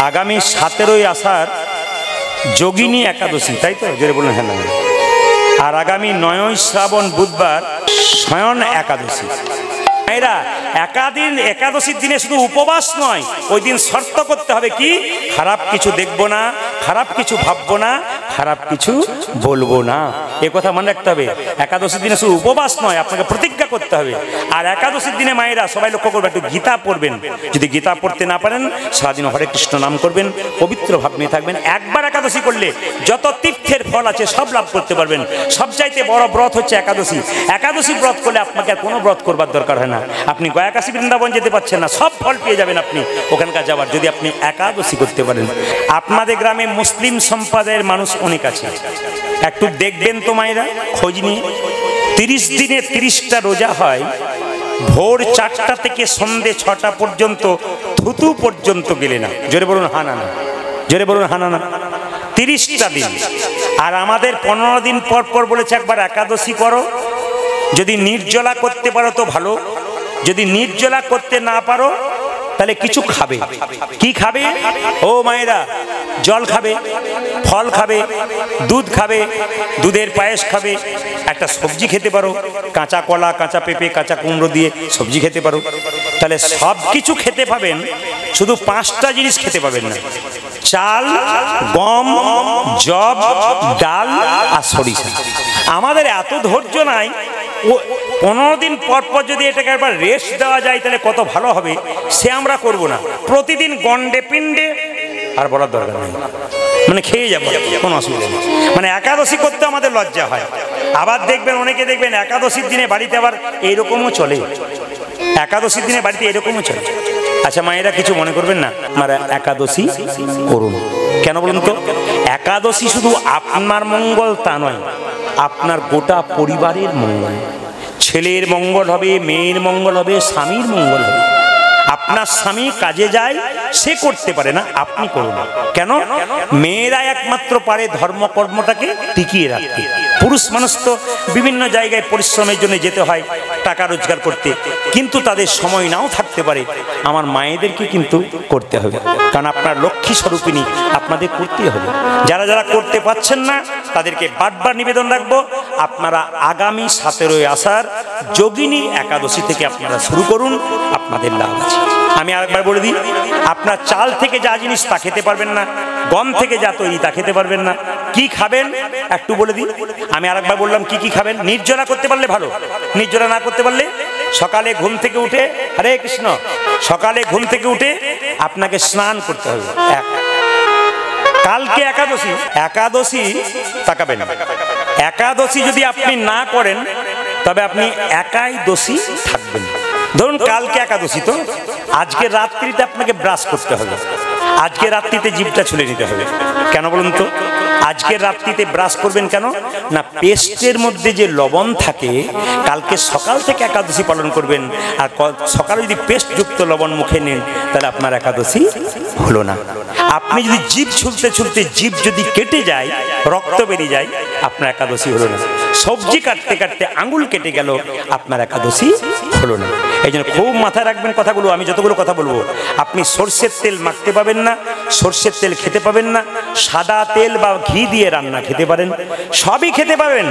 আগামী 17ই আষাঢ় যোগিনী একাদশী, তাই তো? জোরে বলুন হ্যাঁ। আর আগামী 9ই শ্রাবণ বুধবার শয়ন একাদশী। এরা একাদশীর দিনে শুধু উপবাস নয়, ওই দিন শর্ত করতে হবে কি, খারাপ কিছু দেখবো না, খারাপ কিছু ভাববো না, খারাপ কিছু বলবো না। এ কথা মনে রাখতে হবে। একাদশীর দিনে শুধু উপবাস নয়, আপনাকে প্রতিজ্ঞা করতে হবে। আর একাদশীর দিনে মায়েরা সবাই লক্ষ্য করবে, একটু গীতা পড়বেন। যদি গীতা পড়তে না পারেন, সারাদিন হরে কৃষ্ণ নাম করবেন, পবিত্র ভাব নিয়ে থাকবেন। একবার একাদশী করলে যত তীর্থের ফল আছে সব লাভ করতে পারবেন। সবচাইতে বড় ব্রত হচ্ছে একাদশী। একাদশী ব্রত করলে আপনাকে আর কোনো ব্রত করবার দরকার হয় না। আপনি গয়া কাশী বৃন্দাবন যেতে পারছেন না, সব ফল পেয়ে যাবেন আপনি ওখানকার যাবার, যদি আপনি একাদশী করতে পারেন। আপনাদের গ্রামে মুসলিম সম্প্রদায়ের মানুষ অনেক আছে, একটু দেখবেন তো মায়েরা, খোঁজ নিয়ে। 30 দিনে 30টা রোজা হয়। ভোর 4টা থেকে সন্ধে 6টা পর্যন্ত থুতু পর্যন্ত গেলে না। জোরে বলুন হানা না, জোরে বলুন হানা না। 30টা দিন। আর আমাদের 15 দিন পর পর বলেছে একবার একাদশী করো। যদি নির্জলা করতে পারো তো ভালো, যদি নির্জলা করতে না পারো তাহলে কিছু খাবে। কি খাবে? ও মায়েরা, জল খাবে, ফল খাবে, দুধ খাবে, দুধের পায়েস খাবে, একটা সবজি খেতে পারো, কাঁচা কলা, কাঁচা পেঁপে, কাঁচা কুমড়ো দিয়ে সবজি খেতে পারো। তাহলে সব কিছু খেতে পাবেন, শুধু 5টা জিনিস খেতে পাবেন না। চাল, গম, জব, ডাল আর সরিষা। আমাদের এত ধৈর্য নাই। 15 দিন পর পর যদি এটাকে একবার রেস্ট দেওয়া যায় তাহলে কত ভালো হবে, সে আমরা করব না। প্রতিদিন গন্ডে পিণ্ডে আর বলার দরকার নেই, মানে খেয়ে যাবো, কোনো অসুবিধা নেই। মানে একাদশী করতে আমাদের লজ্জা হয়। আবার দেখবেন অনেকে দেখবেন একাদশীর দিনে বাড়িতে আবার এইরকমও চলে, একাদশীর দিনে বাড়িতে এরকমও চলে। আচ্ছা মায়েরা কিছু মনে করবেন না, আপনারা একাদশী করুন। কেন বলুন তো? একাদশী শুধু আপনার মঙ্গল তা নয়, আপনার গোটা পরিবারের মঙ্গল। ছেলের মঙ্গল হবে, মেয়ের মঙ্গল হবে, স্বামীর মঙ্গল হবে। আপনার স্বামী কাজে যায়, সে করতে পারে না, আপনি করুন। কেন? মেয়েরা একমাত্র পারে ধর্মকর্মটাকে টিকিয়ে রাখতে। পুরুষ মানুষ তো বিভিন্ন জায়গায় পরিশ্রমের জন্য যেতে হয় টাকা রোজগার করতে, কিন্তু তাদের সময় নাও থাকতে পারে। আমার মায়েদেরকে কিন্তু করতে হবে, কারণ আপনার লক্ষ্মী স্বরূপিণী, আপনাদের করতেই হবে। যারা যারা করতে পারছেন না তাদেরকে বারবার নিবেদন রাখবো, আপনারা আগামী 17ই আষাঢ় যোগিনী একাদশী থেকে আপনারা শুরু করুন, আপনাদের লাভ আছে। আমি আরেকবার বলে দিই, আপনার চাল থেকে যা জিনিস তা খেতে পারবেন না, গম থেকে যা তৈরি তা খেতে পারবেন না। কি খাবেন একটু বলে দিই। আমি আরেকবার বললাম কি কি খাবেন। নির্জলা করতে পারলে ভালো, নির্জলা না করতে পারলে সকালে ঘুম থেকে উঠে, হরে কৃষ্ণ, সকালে ঘুম থেকে উঠে আপনাকে স্নান করতে হবে। কালকে একাদশী, একাদশী তাকাবেন, একাদশী যদি আপনি না করেন তবে আপনি একাই দোষী থাকবেন। ধরুন কালকে একাদশী, তো আজকে রাত্রিতে আপনাকে ব্রাশ করতে হবে, আজকে রাত্রিতে জিভটা ছুলে নিতে হবে। কেন বলুন তো? আজকের রাত্রিতে ব্রাশ করবেন কেন না, পেস্টের মধ্যে যে লবণ থাকে, কালকে সকাল থেকে একাদশী পালন করবেন, আর সকালে যদি পেস্ট যুক্ত লবণ মুখে নেন তাহলে আপনার একাদশী হলো না। আপনি যদি জিভ ছুলতে ছুলতে জিভ যদি কেটে যায়, রক্ত বেরিয়ে যায়, আপনার একাদশী হলো না। সবজি কাটতে কাটতে আঙুল কেটে গেল, আপনার একাদশী হলো না। এই জন্য খুব মাথায় রাখবেন কথাগুলো। আমি যতগুলো কথা বলবো, আপনি সর্ষের তেল মাখতে পাবেন না, সর্ষের তেল খেতে পাবেন না, সাদা তেল বা ঘি দিয়ে রান্না খেতে পারেন, সবই খেতে পাবেন,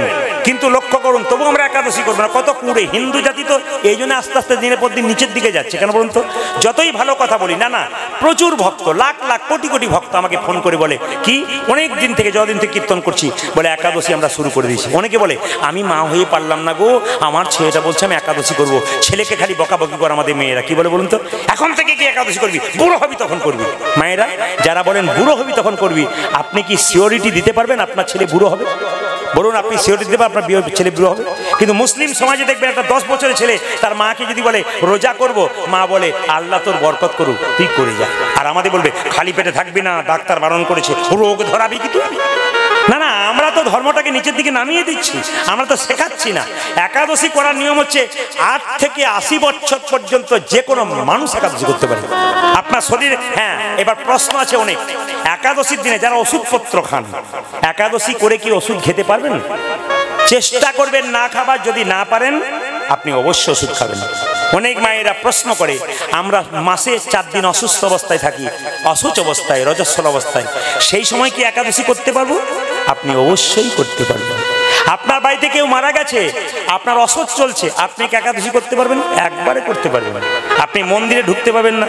কিন্তু লক্ষ্য করুন তবু আমরা একাদশী করবো না। কত কুড়ে হিন্দু জাতি তো এই জন্য আস্তে আস্তে দিনের পর দিন নিচের দিকে যাচ্ছে। কেন বলুন তো? যতই ভালো কথা বলি না, না প্রচুর ভক্ত, লাখ লাখ কোটি কোটি ভক্ত আমাকে ফোন করে বলে কি, অনেক দিন থেকে, যতদিন থেকে কীর্তন করছি, বলে একাদশী আমরা শুরু করে দিয়েছি। অনেকে বলে আমি মা হয়ে পারলাম না গো, আমার ছেলেটা বলছে আমি একাদশী করবো। ছেলেকে খালি বকাবকি করে আমাদের মেয়েরা। কি বলে বলুন তো? এখন থেকে কি একাদশী করবি? বুড়ো হবি তখন করবি। মায়েরা যারা বলেন বুড়ো হবি তখন করবি, আপনি কি সিওরিটি দিতে পারবেন আপনার ছেলে বুড়ো হবে? বলুন, আপনি সিওরিটি দেবেন আপনার ছেলে বুড়ো হবে? কিন্তু মুসলিম সমাজে দেখবেন একটা 10 বছরের ছেলে তার মাকে যদি বলে রোজা করব, মা বলে আল্লাহ তোর বরকত করুক, তুই করে যা। আর আমাদের বলবে খালি পেটে থাকবি না, ডাক্তার বারণ করেছে, রোগ ধরাবি কি তুই? না না, আমরা তো ধর্মটাকে নিচের দিকে নামিয়ে দিচ্ছি, আমরা তো শেখাচ্ছি না। একাদশী করার নিয়ম হচ্ছে 8 থেকে 80 বছর পর্যন্ত যে কোনো মানুষ একাদশী করতে পারে আপনার শরীরে। হ্যাঁ, এবার প্রশ্ন আছে অনেক, একাদশীর দিনে যারা ওষুধপত্র খান, একাদশী করে কি ওষুধ খেতে পারবেন? চেষ্টা করবেন না খাবার, যদি না পারেন আপনি অবশ্যই ওষুধ খাবেন। অনেক মায়েরা প্রশ্ন করে, আমরা মাসে 4 দিন অসুস্থ অবস্থায় থাকি, অসুচ অবস্থায়, রজস্বল অবস্থায়, সেই সময় কি একাদশী করতে পারবো? আপনি অবশ্যই করতে পারবেন। আপনার বাড়িতে কেউ মারা গেছে, আপনার অসুচ চলছে, আপনি কি একাদশী করতে পারবেন? একবারে করতে পারবেন। আপনি মন্দিরে ঢুকতে পারবেন না,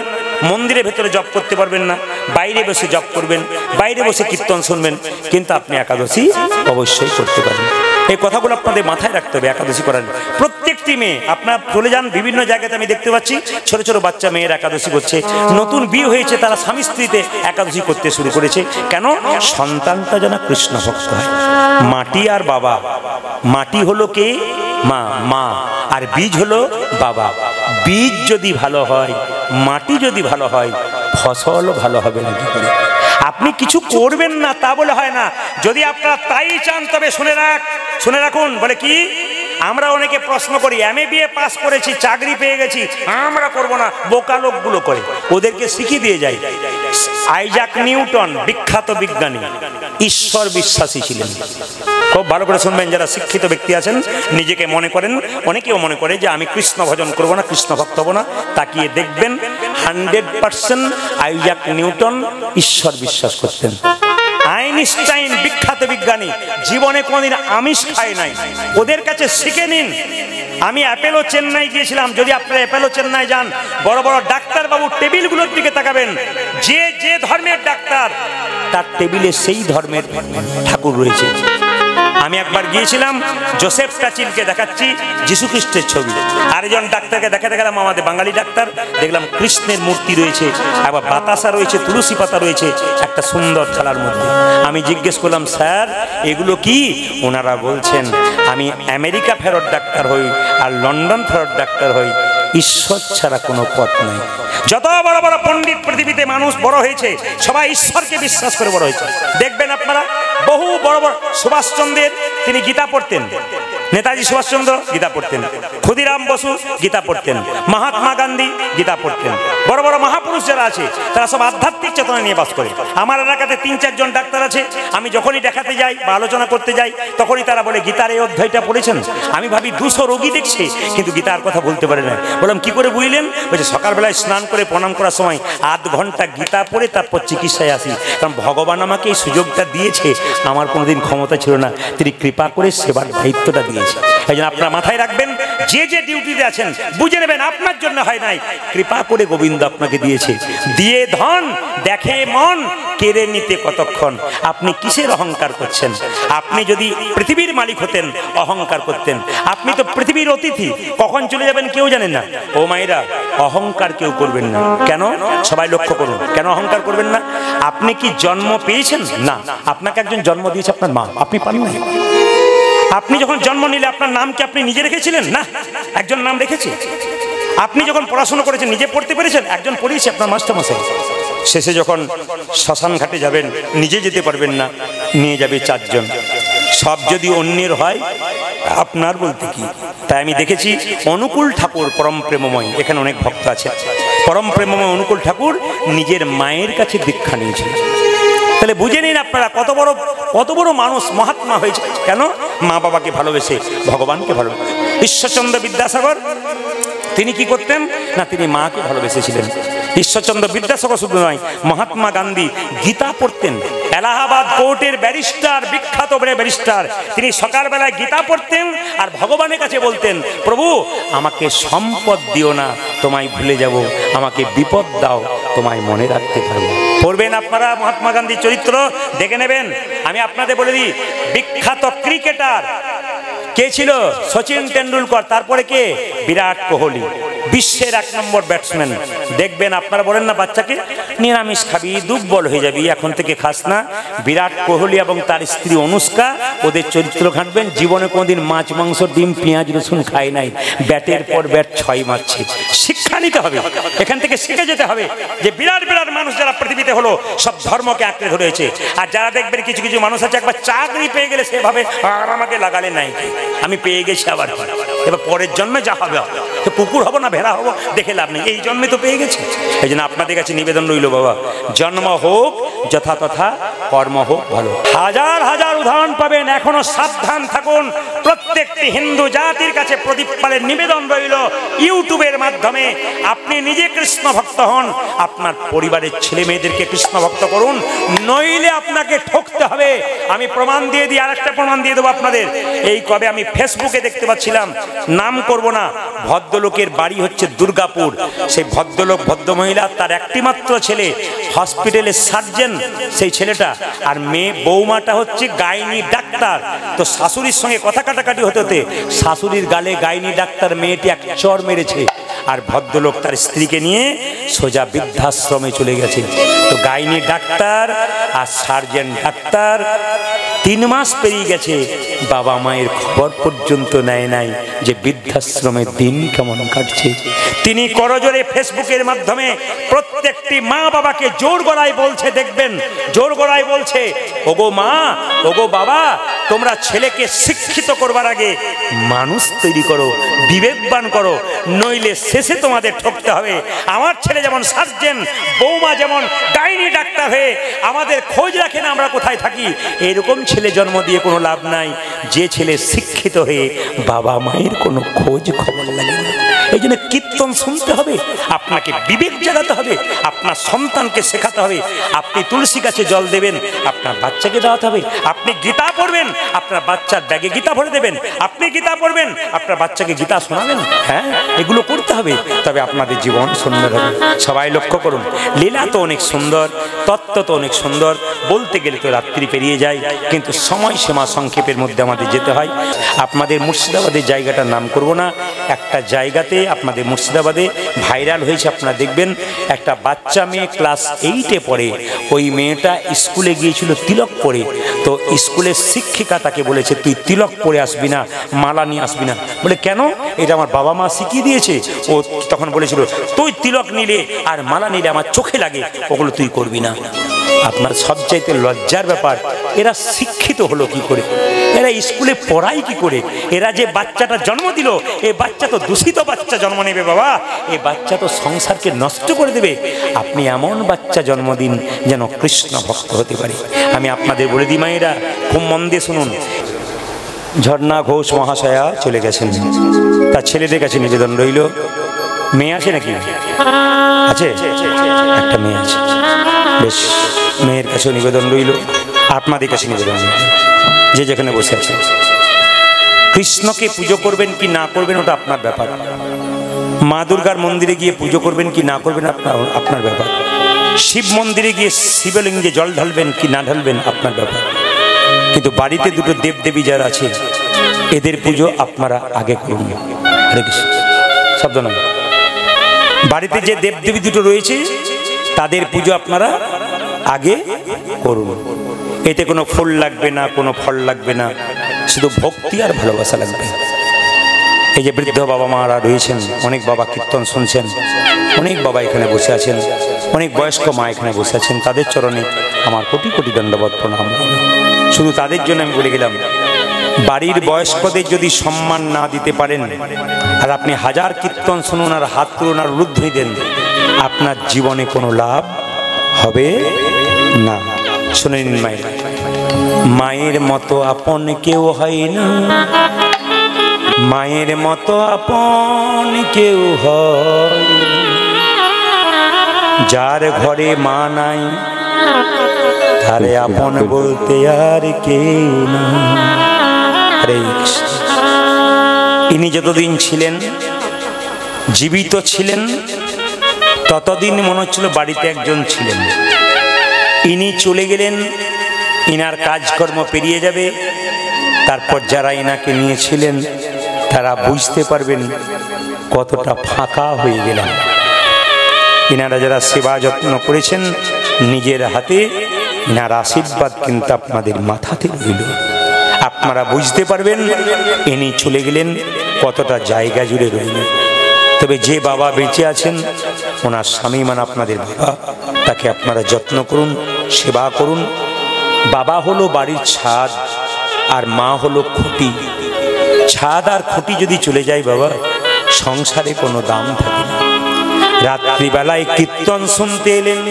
মন্দিরের ভেতরে জপ করতে পারবেন না, বাইরে বসে জপ করবেন, বাইরে বসে কীর্তন শুনবেন, কিন্তু আপনি একাদশী অবশ্যই করতে পারবেন। এই কথাগুলো আপনাদের মাথায় রাখতে হবে। একাদশী করেন প্রত্যেকটি মেয়ে, আপনার চলে যান বিভিন্ন জায়গাতে, আমি দেখতে পাচ্ছি ছোট ছোট বাচ্চা মেয়ের একাদশী করছে, নতুন বিয়ে হয়েছে, তারা স্বামী স্ত্রীতে একাদশী করতে শুরু করেছে। কেন? সন্তানটা যেন কৃষ্ণ ভক্ত হয়। মাটি আর বাবা, মাটি হলো কে? মা, মা, আর বীজ হলো বাবা। বীজ যদি ভালো হয়, মাটি যদি ভালো হয়, ফসল ভালো হবে না। কি করে? আপনি কিছু করবেন না তা বলে হয় না। যদি আপনারা তাই চান তবে শুনে রাখুন। বলে কি? আমরা অনেকে প্রশ্ন করি, MA পাস করেছি, চাকরি পেয়ে গেছি, আমরা করব না। বোকা লোকগুলো করে, ওদেরকে শিখিয়ে দিয়ে যায়। আইজাক নিউটন বিখ্যাত বিজ্ঞানী, ঈশ্বর বিশ্বাসী ছিলেন। খুব ভালো করে শুনবেন, যারা শিক্ষিত ব্যক্তি আছেন, নিজেকে মনে করেন, অনেকেও মনে করে যে আমি কৃষ্ণ ভজন করবো না, কৃষ্ণ ভক্ত হবো না, তাকিয়ে দেখবেন 100% আইজাক নিউটন ঈশ্বর বিশ্বাস করতেন। আইনস্টাইন বিখ্যাত বিজ্ঞানী, জীবনে কোনদিন আমিষ খায় নাই। ওদের কাছে শিখে নিন। আমি অ্যাপেলো চেন্নাই গিয়েছিলাম, যদি আপনারা অ্যাপেলো চেন্নাই যান, বড় বড় ডাক্তার বাবু টেবিলগুলোর দিকে তাকাবেন, যে যে ধর্মের ডাক্তার, তার টেবিলে সেই ধর্মের ঠাকুর রয়েছে। আমি একবার গিয়েছিলাম, জোসেফ টাচিলকে দেখাচ্ছি যিশু খ্রিস্টের ছবি, আরেকজন ডাক্তারকে দেখাতে গেলাম, আমাদের বাঙালি ডাক্তার, দেখলাম কৃষ্ণের মূর্তি রয়েছে, আবার বাতাসা রয়েছে, তুলসী পাতা রয়েছে একটা সুন্দর থালার মধ্যে। আমি জিজ্ঞেস করলাম, স্যার এগুলো কি? ওনারা বলছেন, আমি আমেরিকা ফেরত ডাক্তার হই আর লন্ডন ফেরত ডাক্তার হই, ঈশ্বর ছাড়া কোনো পথ নেই। যত বড় বড় পণ্ডিত পৃথিবীতে মানুষ বড় হয়েছে, সবাই ঈশ্বরকে বিশ্বাস করে বড় হয়েছে। দেখবেন আপনারা, বহু বড় বড়, সুভাষচন্দ্রের তিনি গীতা পড়তেন, নেতাজি সুভাষচন্দ্র গীতা পড়তেন, ক্ষুদিরাম বসু গীতা পড়তেন, মহাত্মা গান্ধী গীতা পড়তেন। বড় বড় মহাপুরুষ যারা আছে, তারা সব আধ্যাত্মিক চেতনা নিয়ে বাস করে। আমার এলাকাতে 3-4 জন ডাক্তার আছে, আমি যখনই দেখাতে যাই বা আলোচনা করতে যাই, তখনই তারা বলে, গীতার এই অধ্যায়টা পড়েছেন? আমি ভাবি 200 রোগী দেখছে, কিন্তু গীতার কথা বলতে পারে না। বললাম, কি করে বুঝলেন? বলছে, সকালবেলায় স্নান করে প্রণাম করার সময় আধ ঘন্টা গীতা পড়ে তারপর চিকিৎসায় আসি। কারণ ভগবান আমাকে এই সুযোগটা দিয়েছে, আমার কোনোদিন ক্ষমতা ছিল না, তিনি কৃপা করে সেবার দায়িত্বটা দিয়েছে। এই জন্য আপনারা মাথায় রাখবেন, যে যে ডিউটিতে আছেন, বুঝে নেবেন আপনার জন্য হয় নাই, কৃপা করে গোবিন্দ আপনাকে দিয়েছে। দিয়ে ধন দেখে মন, কেড়ে নিতে কতক্ষণ। আপনি কিসের অহংকার করছেন? আপনি যদি পৃথিবীর মালিক হতেন, অহংকার করতেন। আপনি তো পৃথিবীর অতিথি, কখন চলে যাবেন কেউ জানেন না। ও মায়েরা, অহংকার কেউ করবেন না। কেন? সবাই লক্ষ্য করুন, কেন অহংকার করবেন না? আপনি কি জন্ম পেয়েছেন? না, আপনাকে একজন জন্ম দিয়েছে, আপনার মা, আপনি পান না। আপনি যখন জন্ম নিলে আপনার নাম কি আপনি নিজে রেখেছিলেন? না, একজন নাম রেখেছে। আপনি যখন পড়াশোনা করেছেন, নিজে পড়তে পেরেছেন? একজন পড়িয়েছে, আপনার মাস্টারমশাই। শেষে যখন শ্মশান ঘাটে যাবেন, নিজে যেতে পারবেন না, নিয়ে যাবে 4 জন। সব যদি অন্যের হয়, আপনার বলতে কি? তাই আমি দেখেছি অনুকূল ঠাকুর পরম প্রেমময়, এখানে অনেক ভক্ত আছে, পরম প্রেমময় অনুকূল ঠাকুর নিজের মায়ের কাছে দীক্ষা নিয়েছিলেন। তাহলে বুঝে নিন আপনারা কত বড় মানুষ, মহাত্মা হয়েছে। কেন? মা বাবাকে ভালোবেসে, ভগবানকে ভালোবেসে। ঈশ্বরচন্দ্র বিদ্যাসাগর তিনি কি করতেন না, তিনি মাকে ভালোবেসেছিলেন। ঈশ্বরচন্দ্র বিদ্যাসাগর শুধু নয়, মহাত্মা গান্ধী গীতা পড়তেন। এলাহাবাদ কোর্টের ব্যারিস্টার, বিখ্যাত ব্যারিস্টার, তিনি সকালবেলায় গীতা পড়তেন আর ভগবানের কাছে বলতেন, প্রভু আমাকে সম্পদ দিও না, তোমায় ভুলে যাব, আমাকে বিপদ দাও, তোমায় মনে রাখতে পারবো। পড়বেন আপনারা মহাত্মা গান্ধীর চরিত্র, দেখে নেবেন। আমি আপনাদের বলে দিই, বিখ্যাত ক্রিকেটার কে ছিল? সচিন তেন্ডুলকর। তারপরে কে? বিরাট কোহলি, বিশ্বের 1 নম্বর ব্যাটসম্যান। দেখবেন আপনারা বলেন না বাচ্চাকে, নিরামিষ খাবি, দুর্বল হয়ে যাবি, এখন থেকে খাস না। বিরাট কোহলি এবং তার স্ত্রী অনুষ্কা, ওদের চরিত্র ঘাঁটবেন, জীবনে কোনোদিন মাছ, মাংস, ডিম, পেঁয়াজ, রসুন খায় নাই, ব্যাটের পর ব্যাট 6 মারছে। শিক্ষা নিতে হবে, এখান থেকে শিখে যেতে হবে যে বিরাট বিরাট মানুষ যারা পৃথিবীতে হলো, সব ধর্মকে আঁকড়ে ধরেছে। আর যারা দেখবেন কিছু কিছু মানুষ আছে, একবার চাকরি পেয়ে গেলে সেভাবে, আর আমাকে লাগালে নাই, আমি পেয়ে গেছি, আবার এবার পরের জন্মে যা হবে, তো কুকুর হবো না ভেড়া হবো দেখে লাভ নেই, এই জন্মে তো পেয়ে গেছি। এই জন্য আপনাদের কাছে নিবেদন রইল, বাবা, জন্ম হোক যথা তথা, কর্ম হোক ভালো। হাজার হাজার উদাহরণ পাবেন। এখনো সাবধান থাকুন। প্রত্যেকটি হিন্দু জাতির কাছে প্রদীপ পালের নিবেদন রইল, ইউটিউবের মাধ্যমে আপনি নিজে কৃষ্ণ ভক্ত হন, আপনার পরিবারের ছেলে মেয়েদেরকে কৃষ্ণ ভক্ত করুন, নইলে আপনাকে ঠকতে হবে। আমি প্রমাণ দিয়ে দিই, আরেকটা প্রমাণ দিয়ে দেবো আপনাদের। এই কবে আমি ফেসবুকে দেখতে পাচ্ছিলাম, নাম করব না, ভদ্রলোকের বাড়ি হচ্ছে দুর্গাপুর। সেই ভদ্রলোক ভদ্রমহিলা, তার একটি মাত্র ছেলে হসপিটালের সার্জন সেই ছেলেটা, আর মেয়ে বৌমাটা হচ্ছে গাইনি ডাক্তার। তো শাশুড়ির সঙ্গে কথা কাটাকাটি হতে হতে শাশুড়ির গালে গাইনি ডাক্তার মেয়েটি এক চড় মেরেছে, আর ভদ্রলোক তার স্ত্রীকে নিয়ে সোজা বৃদ্ধাশ্রমে চলে গেছে। তো গাইনি ডাক্তার আর সার্জন ডাক্তার 3 মাস পেরিয়ে গেছে, বাবা মায়ের খবর পর্যন্ত নেয় নাই যে বৃদ্ধাশ্রমের দিন কেমন কাটছে। তিনি করজোরে ফেসবুকের মাধ্যমে প্রত্যেকটি মা বাবাকে জোর গলায় বলছে, দেখবেন জোর গলায় বলছে, ওগো মা, ওগো বাবা, তোমরা ছেলেকে শিক্ষিত করবার আগে মানুষ তৈরি করো, বিবেকবান করো, নইলে শেষে তোমাদের ঠকতে হবে। আমার ছেলে যেমন সার্জন, বৌমা যেমন গাইনি ডাক্তার হয়ে আমাদের খোঁজ রাখে না আমরা কোথায় থাকি, এরকম ছেলে জন্ম দিয়ে কোনো লাভ নাই যে ছেলে শিক্ষিত হয়ে বাবা মায়ের কোনো খোঁজ খবর লাগে না। এই জন্য কীর্তন শুনতে হবে, আপনাকে বিবেক জাগাতে হবে, আপনার সন্তানকে শেখাতে হবে। আপনি তুলসী গাছে জল দেবেন, আপনার বাচ্চাকে দেওয়াতে হবে। আপনি গীতা পড়বেন, আপনার বাচ্চার ব্যাগে গীতা ভরে দেবেন। আপনি গীতা পড়বেন, আপনার বাচ্চাকে গীতা শোনাবেন। হ্যাঁ, এগুলো করতে হবে, তবে আপনাদের জীবন সুন্দর হবে। সবাই লক্ষ্য করুন, লীলা তো অনেক সুন্দর, তত্ত্ব তো অনেক সুন্দর, বলতে গেলে তো রাত্রি পেরিয়ে যায়, কিন্তু সময়সীমা সংক্ষেপের মধ্যে আমাদের যেতে হয়। আপনাদের মুর্শিদাবাদের জায়গাটার নাম করব না, একটা জায়গাতে আপনাদের মুর্শিদাবাদে ভাইরাল হয়েছে, আপনারা দেখবেন। একটা বাচ্চা মেয়ে ক্লাস 8-এ পড়ে, ওই মেয়েটা স্কুলে গিয়েছিল তিলক পরে। তো স্কুলের শিক্ষিকা তাকে বলেছে, তুই তিলক পরে আসবি না, মালা নিয়ে আসবি না। বলে কেন? এটা আমার বাবা মা শিখিয়ে দিয়েছে। ও তখন বলেছিল, তুই তিলক নিলে আর মালা নিলে আমার চোখে লাগে, ওগুলো তুই করবি না। আপনার সবচাইতে লজ্জার ব্যাপার, এরা শিক্ষিত হলো কি করে? এরা স্কুলে পড়াই কি করে? এরা যে বাচ্চাটা জন্ম দিল, এই বাচ্চা তো দূষিত বাচ্চা জন্ম নেবে বাবা, এই বাচ্চা তো সংসারকে নষ্ট করে দেবে। আপনি এমন বাচ্চা জন্ম দিন যেন কৃষ্ণ ভক্ত হতে পারে। আমি আপনাদের বলে দিই মায়েরা, খুব মন দিয়ে শুনুন। ঝর্ণা ঘোষ মহাশয়া চলে গেছেন, তার ছেলেদের কাছে নিবেদন রইল। মেয়ে আছে নাকি? আছে, একটা মেয়ে আছে, বেশ। মেয়ের কাছেও নিবেদন রইল, আপনাদের কাছে নিবেদন রইল, যে যেখানে বসে আছে। কৃষ্ণকে পুজো করবেন কি না করবেন ওটা আপনার ব্যাপার। মা দুর্গার মন্দিরে গিয়ে পুজো করবেন কি না করবেন আপনার ব্যাপার। শিব মন্দিরে গিয়ে শিবলিঙ্গে জল ঢালবেন কি না ঢালবেন আপনার ব্যাপার। কিন্তু বাড়িতে দুটো দেবদেবী যারা আছে, এদের পুজো আপনারা আগে করুন। হরে কৃষ্ণ। শব্দ নয়, বাড়িতে যে দেবদেবী দুটো রয়েছে তাদের পুজো আপনারা আগে করুন। এতে কোনো ফুল লাগবে না, কোনো ফল লাগবে না, শুধু ভক্তি আর ভালোবাসা লাগবে। এই যে বৃদ্ধ বাবা মারা রয়েছেন, অনেক বাবা কীর্তন শুনছেন, অনেক বাবা এখানে বসে আছেন, অনেক বয়স্ক মা এখানে বসে আছেন, তাদের চরণে আমার কোটি কোটি দণ্ডবত প্রণাম। শুধু তাদের জন্য আমি বলে গেলাম, বাড়ির বয়স্কদের যদি সম্মান না দিতে পারেন, আর আপনি হাজার কীর্তন শুনুন আর হাত তুলুন আর উলুধ্বনি দেন, আপনার জীবনে কোনো লাভ হবে না। শুনে নিন মায়ের, মায়ের মতো আপন কেউ হয় না, মায়ের মতো আপন কেউ হয়, যার ঘরে মা নাই তারে আপন বলতে আর কেউ না। হরে কৃষ্ণ। ইনি যতদিন ছিলেন, জীবিত ছিলেন, ততদিন মনে হচ্ছিল বাড়িতে একজন ছিলেন। ইনি চলে গেলেন, ইনার কাজকর্ম পেরিয়ে যাবে, তারপর যারা ইনাকে নিয়েছিলেন তারা বুঝতে পারবেন কতটা ফাঁকা হয়ে গেলেন। ইনারা যারা সেবা যত্ন করেছেন নিজের হাতে, ইনার আশীর্বাদ কিন্তু আপনাদের মাথাতে রইল। আপনারা বুঝতে পারবেন ইনি চলে গেলেন কতটা জায়গা জুড়ে রইলেন। তবে যে বাবা বেঁচে আছেন, ওনার স্বামী মানে আপনাদের বাবা, তাকে আপনারা যত্ন করুন, সেবা করুন। বাবা হলো বাড়ির ছাদ আর মা হলো খুঁটি। ছাদ আর খুঁটি যদি চলে যায় বাবা, সংসারে কোনো দাম থাকে না। রাত্রিবেলায় কীর্তন শুনতে এলেন,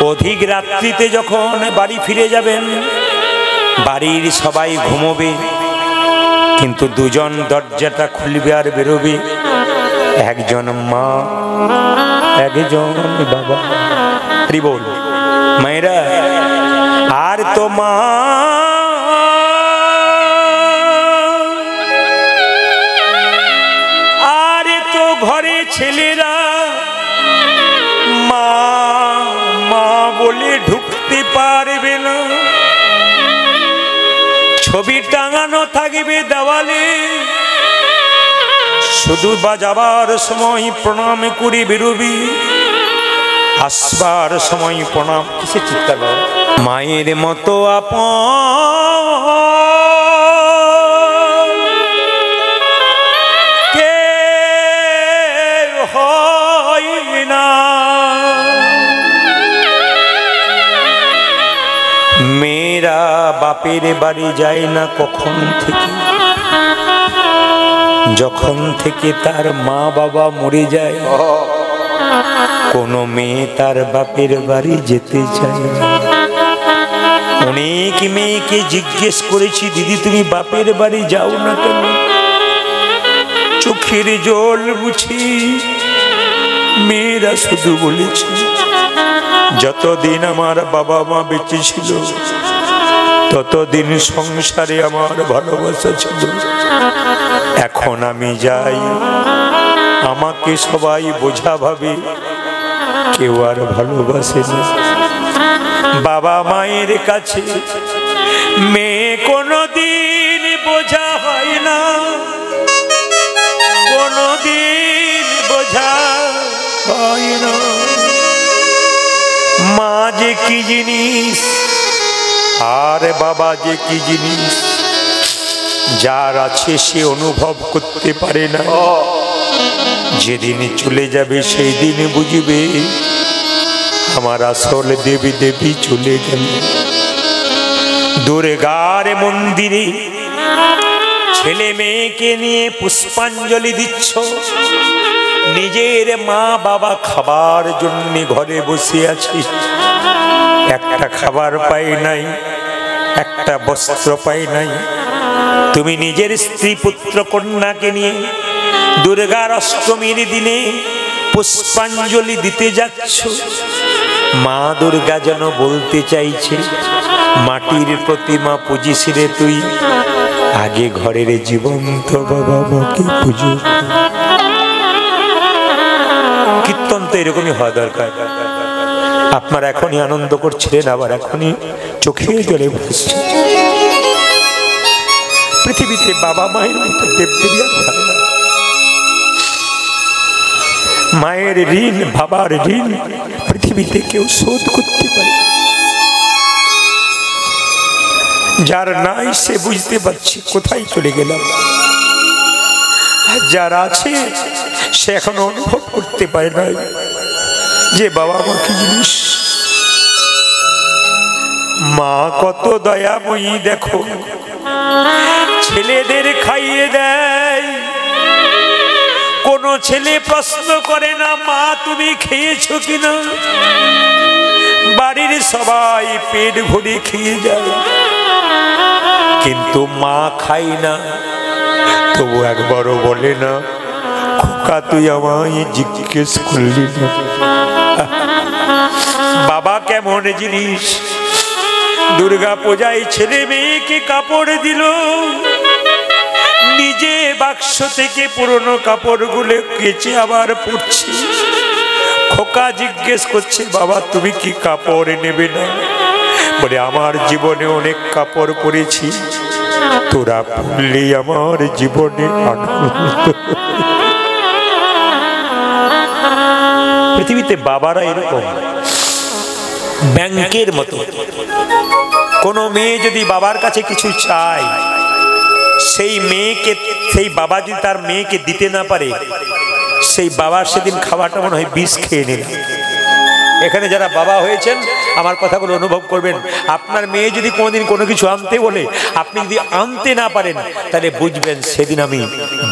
অধিক রাত্রিতে যখন বাড়ি ফিরে যাবেন, বাড়ির সবাই ঘুমোবে, কিন্তু দুজন দরজাটা খুলবে আর বেরোবে, একজন মা একজন বাবা। বল মায়েরা, আর তো মা আর তো ঘরে ছেলেরা মা মা বলে ঢুকতে পারবে না। ছবি টাঙানো থাকবে দেওয়ালে, শুধু বাজাবার সময় প্রণাম করে বেরোবি, আসবার সময় প্রণাম। কিসে চিৎকার করো? মায়ের মতো আপন কে হয় না। মেয়েরা বাপের বাড়ি যায় না কখন থেকে, যখন থেকে তার মা বাবা মরে যায়। কোনো মেয়ে তার বাপের বাড়ি যেতে চায় না। অনেক মেয়েকে জিজ্ঞেস করেছি, দিদি তুমি বাপের বাড়ি যাও না কেন? চোখের জল মুছি মেয়েরা শুধু বলেছে, যতদিন আমার বাবা মা বেঁচে ছিল ততদিন সংসারে আমার ভালোবাসা ছিল। এখন আমি যাই, আমাকে সবাই বোঝা ভাবে, কেউ আর ভালোবাসে না। বাবা মায়ের কাছে মেয়ে কোনদিন বোঝা হয় না, কোনদিন বোঝা হয় না। মা যে কি জিনিস আর বাবা যে কি জিনিস, যার আছে সে অনুভব করতে পারে না। যেদিন চলে যাবে সেই দিন বুঝবে আমার আসল দেবী দেবী চলে গেল। দুর্গার মন্দিরে ছেলে মেয়েকে নিয়ে পুষ্পাঞ্জলি দিচ্ছ, নিজের মা বাবা খাবার জন্য ঘরে বসে আছে, একটা খাবার পাই নাই, একটা বস্ত্র পাই নাই। তুমি নিজের স্ত্রী পুত্র কন্যাকে নিয়ে দুর্গার অষ্টমীর দিনে পুষ্পাঞ্জলি দিতে যাচ্ছ। মা দুর্গা যেন বলতে চাইছে, মাটির প্রতিমা পুজিস রে তুই, আগে ঘরের জীবন্ত বাবা মাকে পুজো। কীর্তন তো এরকমই হওয়া দরকার। আপনারা এখনই আনন্দ করছিলেন, আবার এখনই চোখে জলে ভাসছে। পৃথিবীতে বাবা মায়ের মতো দেবদেবী আর হয় না। মায়ের ঋণ, বাবার ঋণ পৃথিবীতে কেউ শোধ করতে পারে। যার নাই সে বুঝতে পারছে কোথায় চলে গেলাম, আর যার আছে সে এখন অনুভব করতে পারে না যে বাবা মা কি জিনিস। মা কত দয়াময়ী দেখো, ছেলেদের খাইয়ে দেয়, কোন ছেলে প্রশ্ন করে না মা তুমি খেয়েছো কিনা। বাড়ির সবাই পেট ভরে খেয়ে যায়, কিন্তু মা খাই না, তবু একবারও বলে না খোকা তুই আমায় জিজ্ঞেস করলি না। বাবা কেমন জিনিস, দুর্গা পূজায় ছেলে মেয়েকে কাপড় দিল, নিজে বাক্স থেকে পুরনো কাপড়গুলো কেচে আবার পরছে। খোকা জিজ্ঞেস করছে বাবা তুমি কি কাপড় নেবে না? বলে আমার জীবনে অনেক কাপড় পরেছি, তোরা পরলেই আমার জীবনে আনন্দ। পৃথিবীতে বাবারা এরকম ব্যাংকের মতো। কোনো মেয়ে যদি বাবার কাছে কিছু চায়, সেই মেয়েকে, সেই বাবা যদি তার মেয়েকে দিতে না পারে, সেই বাবার সেদিন খাওয়াটা মনে হয় বিষ খেয়ে নিল। এখানে যারা বাবা হয়েছেন আমার কথাগুলো অনুভব করবেন। আপনার মেয়ে যদি কোনোদিন কোনো কিছু আনতে বলে, আপনি যদি আনতে না পারেন, তাহলে বুঝবেন সেদিন আমি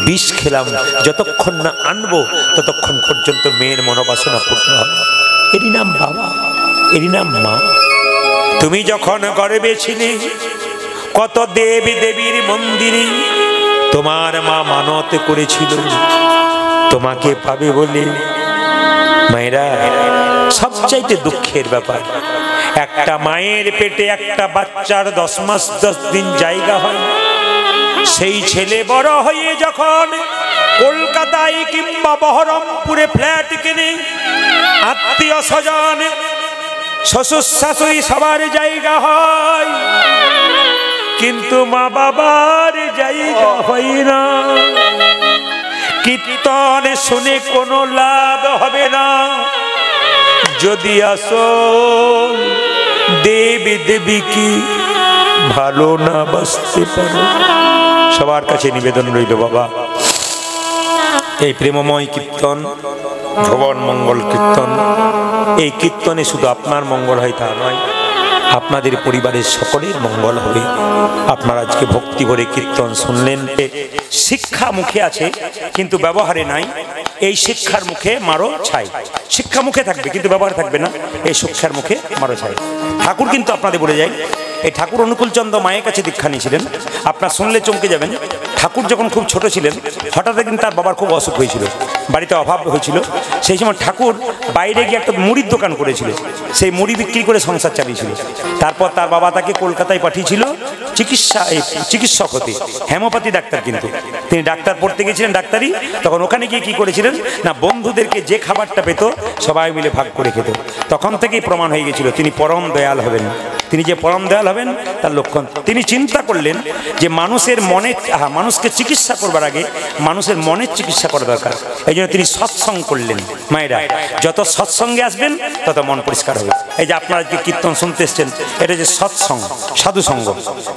বিষ খেলাম। যতক্ষণ না আনবো ততক্ষণ পর্যন্ত মেয়ের মনোবাসনা পূর্ণ হবে। এরই নাম বাবা, এরই নাম মা। তুমি যখন গর্ভে ছিলে কত দেবী দেবীর মন্দিরে তোমার মা মানত করেছিল তোমাকে পাবে বলে। মায়েরা, সবচাইতে দুঃখের ব্যাপার, একটা মায়ের পেটে একটা বাচ্চার 10 মাস 10 দিন জায়গা হয়। সেই ছেলে বড় হয়ে যখন কলকাতায় কিংবা বহরমপুরে ফ্ল্যাট কেনে, আত্মীয় স্বজন শ্বশুর শাশুড়ি সবার জায়গা হয়, কিন্তু মা বাবার জায়গা হয় না। কীর্তন শুনে কোনো লাভ হবে না যদি আসল দেবী দেবী কি ভালো না বাসতে পারো। সবার কাছে নিবেদন রইল বাবা, এই প্রেমময় কীর্তন, ভুবন মঙ্গল কীর্তন, এই কীর্তনে শুধু আপনার মঙ্গল হয় তা নয়, আপনাদের পরিবারের সকলের মঙ্গল হবে। আপনারা আজকে ভক্তি ভরে কীর্তন শুনলেন। শিক্ষা মুখে আছে কিন্তু ব্যবহারে নাই। এই শিক্ষার মুখে মারো ছাই। শিক্ষা মুখে থাকবে কিন্তু ব্যবহার থাকবে না, এই শিক্ষার মুখে মারো ছাই। ঠাকুর কিন্তু আপনাদের বলে যায়, এই ঠাকুর অনুকূলচন্দ্র মায়ের কাছে দীক্ষা নিয়েছিলেন। আপনার শুনলে চমকে যাবেন। ঠাকুর যখন খুব ছোট ছিলেন, হঠাৎ একদিন তার বাবার খুব অসুখ হয়েছিল, বাড়িতে অভাব হয়েছিল। সেই সময় ঠাকুর বাইরে গিয়ে একটা মুড়ির দোকান করেছিল, সেই মুড়ি বিক্রি করে সংসার চালিয়েছিল। তারপর তার বাবা তাকে কলকাতায় পাঠিয়েছিল চিকিৎসক হতে, হেমোপ্যাথি ডাক্তার। কিন্তু তিনি ডাক্তার পড়তে গিয়েছিলেন ডাক্তারি, তখন ওখানে গিয়ে কি করেছিলেন না, বন্ধুদেরকে যে খাবারটা পেত সবাই মিলে ভাগ করে খেত। তখন থেকেই প্রমাণ হয়ে গেছিল তিনি পরম দয়াল হবেন। তিনি যে পরম দয়াল হবেন তার লক্ষণ। তিনি চিন্তা করলেন যে মানুষের মনে, মানুষকে চিকিৎসা করবার আগে মানুষের মনের চিকিৎসা করা দরকার। এই জন্য তিনি সৎসঙ্গ করলেন। মায়েরা, যত সৎসঙ্গে আসবেন তত মন পরিষ্কার হবে। এই যে আপনারা যে কীর্তন শুনতে এসছেন, এটা যে সৎসঙ্গ, সাধুসঙ্গ।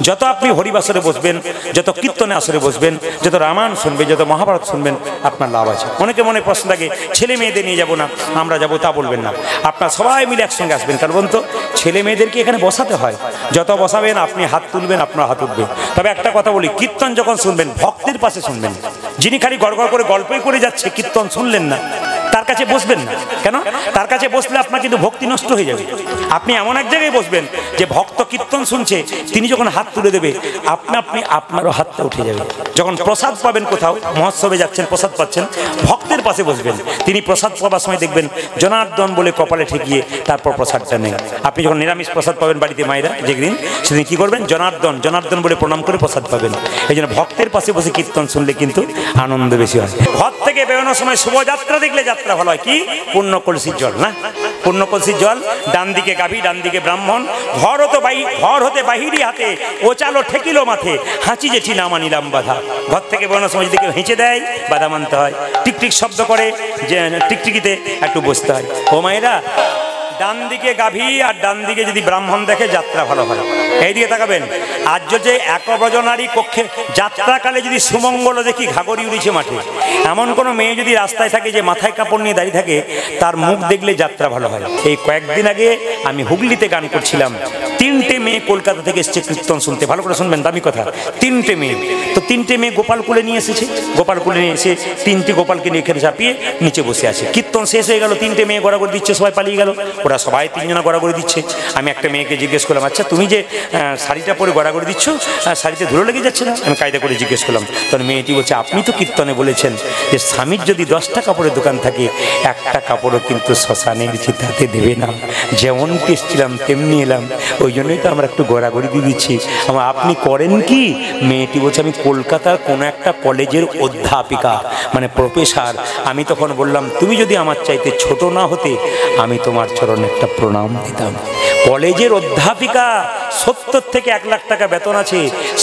যত আপনি হরিবাসরে বসবেন, যত কীর্তনে আসরে বসবেন, যত রামায়ণ শুনবেন, যত মহাভারত শুনবেন, আপনার লাভ আছে। অনেকে মনে প্রশ্ন থাকে ছেলে মেয়েদের নিয়ে যাবো না, আমরা যাবো, তা বলবেন না। আপনার সবাই মিলে একসঙ্গে আসবেন। কারণ তো ছেলে মেয়েদেরকে এখানে বসাতে হয়, যত বসাবেন আপনি হাত তুলবেন, আপনার হাত উঠবে। তবে একটা কথা বলি, কীর্তন যখন শুনবেন ভক্তের পাশে শুনবেন। যিনি খালি গড়গড় করে গল্পই করে যাচ্ছে, কীর্তন শুনলেন না, তার কাছে বসবেন না। কেন? তার কাছে বসলে আপনার কিন্তু ভক্তি নষ্ট হয়ে যাবে। আপনি এমন এক জায়গায় বসবেন যে ভক্ত কীর্তন শুনছে, তিনি যখন হাত তুলে দেবে আপনারও হাতটা উঠে যাবে। যখন প্রসাদ পাবেন, কোথাও মহোৎসবে যাচ্ছেন, প্রসাদ পাচ্ছেন, ভক্তের পাশে বসবেন। তিনি প্রসাদ পাবার সময় দেখবেন জনার্দন বলে কপালে ঠেকিয়ে তারপর প্রসাদটা নেই। আপনি যখন নিরামিষ প্রসাদ পাবেন বাড়িতে মায়েরা যেদিন, সেদিন কি করবেন, জনার্দন জনার্দন বলে প্রণাম করে প্রসাদ পাবেন। এই জন্য ভক্তের পাশে বসে কীর্তন শুনলে কিন্তু আনন্দ বেশি হয়। ঘর থেকে বেরোনোর সময় শুভযাত্রা দেখলে যাত্রা ভালো হয়। কি? পূর্ণ কলসির জল না, পূর্ণ কলসির জল, ডান দিকে গাভী, ডান দিকে ব্রাহ্মণ, ঘর হতে বাহিরি হাতে ও চালো ঠেকিল মাথে, হাঁচি জেঠি না মানিলাম বাধা। ঘর থেকে বেরোনোর সময় যদি কেউ হেঁচে দেয়, বাধা মানতে হয়। টিকটিক শব্দ করে যে টিকটিকিতে একটু বসতে হয়। ও মায়েরা, ডান দিকে গাভী আর ডান দিকে যদি ব্রাহ্মণ দেখে যাত্রা ভালো হয়। এইদিকে তাকাবেন। আজ যে একব্রজনারী কক্ষে যাত্রাকালে যদি সুমঙ্গল দেখি ঘাগরি উড়িছে মাঠে, এমন কোনো মেয়ে যদি রাস্তায় থাকে যে মাথায় কাপড় নিয়ে দাঁড়িয়ে থাকে, তার মুখ দেখলে যাত্রা ভালো হয়। এই কয়েকদিন আগে আমি হুগলিতে গান করছিলাম, 3টে মেয়ে কলকাতা থেকে এসছে কীর্তন শুনতে। ভালো করে শুনবেন, দামি কথা। 3টে মেয়ে, তো 3টে মেয়ে গোপালকুলে নিয়ে এসেছে। গোপালকুলে নিয়ে এসে 3টে গোপালকে নিয়ে এখানে চাপিয়ে নিচে বসে আছে। কীর্তন শেষ হয়ে গেল, 3টে মেয়ে গড়াগড়ি দিচ্ছে, সবাই পালিয়ে গেল। ওরা সবাই 3জনা গড়াগড়ি দিচ্ছে। আমি একটা মেয়েকে জিজ্ঞেস করলাম, আচ্ছা তুমি যে শাড়িটা পরে গড়াগড়ি দিচ্ছ, শাড়িতে ধুলো লেগে যাচ্ছে না? আমি কায়দা করে জিজ্ঞেস করলাম। তখন মেয়েটি বলছে, আপনি তো কীর্তনে বলেছেন যে স্বামীর যদি 10টা কাপড়ের দোকান থাকে, একটা কাপড়ও কিন্তু শ্মশানের চিতাতে দেবে না। যেমন এসেছিলাম তেমনি এলাম, ওই জন্যই তো আমরা একটু গড়াগড়ি দিয়ে দিচ্ছি। আপনি করেন কি? মেয়েটি বলছে, আমি কলকাতার কোনো একটা কলেজের অধ্যাপিকা, মানে প্রফেসর। আমি তখন বললাম, তুমি যদি আমার চাইতে ছোট না হতে, আমি তোমার চরণে একটা প্রণাম দিতাম। কলেজের অধ্যাপিকা, 70 থেকে 1 লাখ টাকা বেতন আছে।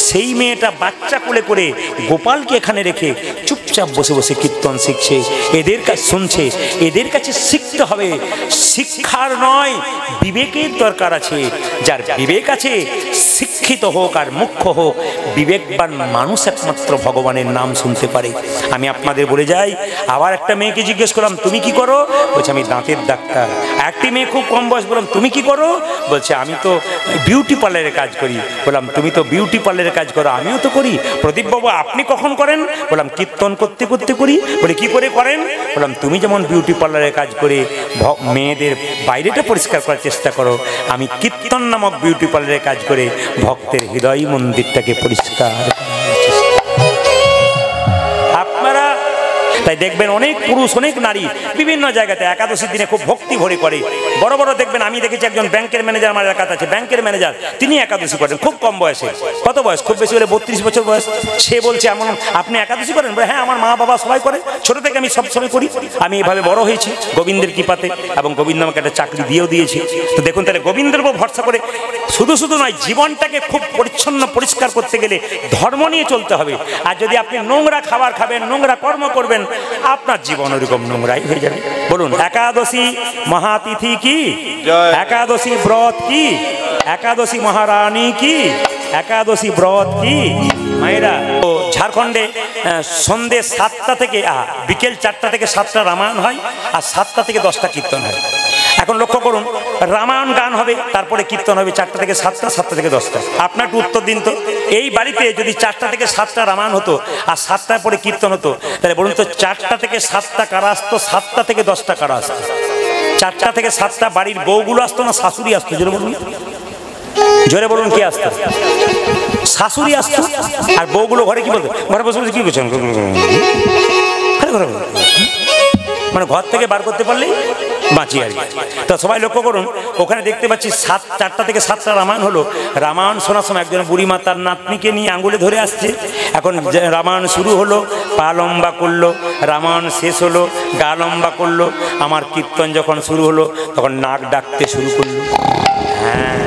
সেই মেয়েটা বাচ্চা কোলে করে গোপালকে এখানে রেখে চুপচাপ বসে বসে কীর্তন শিখছে, এদের কাছে শুনছে। এদের কাছে শিখতে হবে, শিক্ষার নয়, বিবেকের দরকার আছে। যার বিবেক আছে, শিক্ষিত হোক আর মুখ্য হোক, বিবেকবান মানুষ একমাত্র ভগবানের নাম শুনতে পারে। আমি আপনাদের বলে যাই, আবার একটা মেয়েকে জিজ্ঞেস করলাম, তুমি কি করো? বলছে, আমি দাঁতের ডাক্তার। একটি মেয়ে খুব কম বয়স, বললাম তুমি কি করো? বলছে, আমি তো বিউটি পার্লারের কাজ করি। বললাম তুমি তো বিউটি পার্লারের কাজ করো, আমিও তো করি। প্রদীপ বাবু আপনি কখন করেন? বললাম কীর্তন করতে করতে করি। বলে কি করে করেন? বললাম তুমি যেমন বিউটি পার্লারের কাজ করে মেয়েদের বাইরেটা পরিষ্কার করার চেষ্টা করো, আমি কীর্তন নামক বিউটি পার্লারের কাজ করে ভক্তের হৃদয় মন্দিরটাকে পরিষ্কার। আপনারা তাই দেখবেন অনেক পুরুষ অনেক নারী বিভিন্ন জায়গাতে একাদশীর দিনে খুব ভক্তি ভরে করে। বড় বড় দেখবেন, আমি দেখেছি একজন ব্যাংকের ম্যানেজার আমার এলাকাতে আছে, ব্যাংকের ম্যানেজার, তিনি একাদশী করেন খুব কম বয়সে। কত বয়স? খুব বেশি হলে 32 বছর বয়স। সে বলছে এমন আপনি একাদশী করেন? বলে হ্যাঁ, আমার মা বাবা সবাই করে, ছোট থেকে আমি সবসময় করি। আমি এভাবে বড় হয়েছি গোবিন্দের কৃপাতে, এবং গোবিন্দ আমাকে একটা চাকরি দিয়েও দিয়েছে। তো দেখুন তাহলে গোবিন্দের উপর ভরসা করে শুধু শুধু নয়, জীবনটাকে খুব পরিচ্ছন্ন পরিষ্কার করতে গেলে ধর্ম নিয়ে চলতে হবে। আর যদি আপনি নোংরা খাবার খাবেন, নোংরা কর্ম করবেন, আপনার জীবন ওরকম নোংরাই হয়ে যাবে। বলুন একাদশী মহাতিথি কি? একাদশী ব্রত কি? একাদশী মহারানী কি? একাদশী ব্রত কি? মায়েরা, তো ঝাড়খণ্ডে সন্ধ্যে 7টা থেকে বিকেল 4টা থেকে 7টা রামায়ণ হয়, আর 7টা থেকে 10টা কীর্তন হয়। এখন লক্ষ্য করুন, রামায়ণ গান হবে, তারপরে কীর্তন হবে 4টা থেকে 7টা, 7টা থেকে 10টা। আপনার একটু উত্তর দিন তো, এই বাড়িতে যদি 4টা থেকে 7টা রামায়ণ হতো আর 7টার পরে কীর্তন হতো, তাহলে বলুন তো 4টা থেকে 7টা কারা আসতো, 7টা থেকে 10টা কারা আসতো? 4টা থেকে 7টা বাড়ির বউগুলো আসতো না শাশুড়ি আসতো? জোরে বলুন, জোরে বলুন, কে আসতো? শাশুড়ি আসতো। আর বউগুলো ঘরে কি বলতো? ঘরে বসে বসে কি করছেন, মানে ঘর থেকে বার করতে পারলেই বাঁচি আর কি। তো সবাই লক্ষ্য করুন, ওখানে দেখতে পাচ্ছি 4টা থেকে 7টা রামায়ণ হলো। রামায়ণ শোনার সময় একজন বুড়িমা তার নাতনিকে নিয়ে আঙুলে ধরে আসছে। এখন রামায়ণ শুরু হলো, পা লম্বা করলো, রামায়ণ শেষ হলো, গা লম্বা করলো। আমার কীর্তন যখন শুরু হলো তখন নাক ডাকতে শুরু করলো। হ্যাঁ,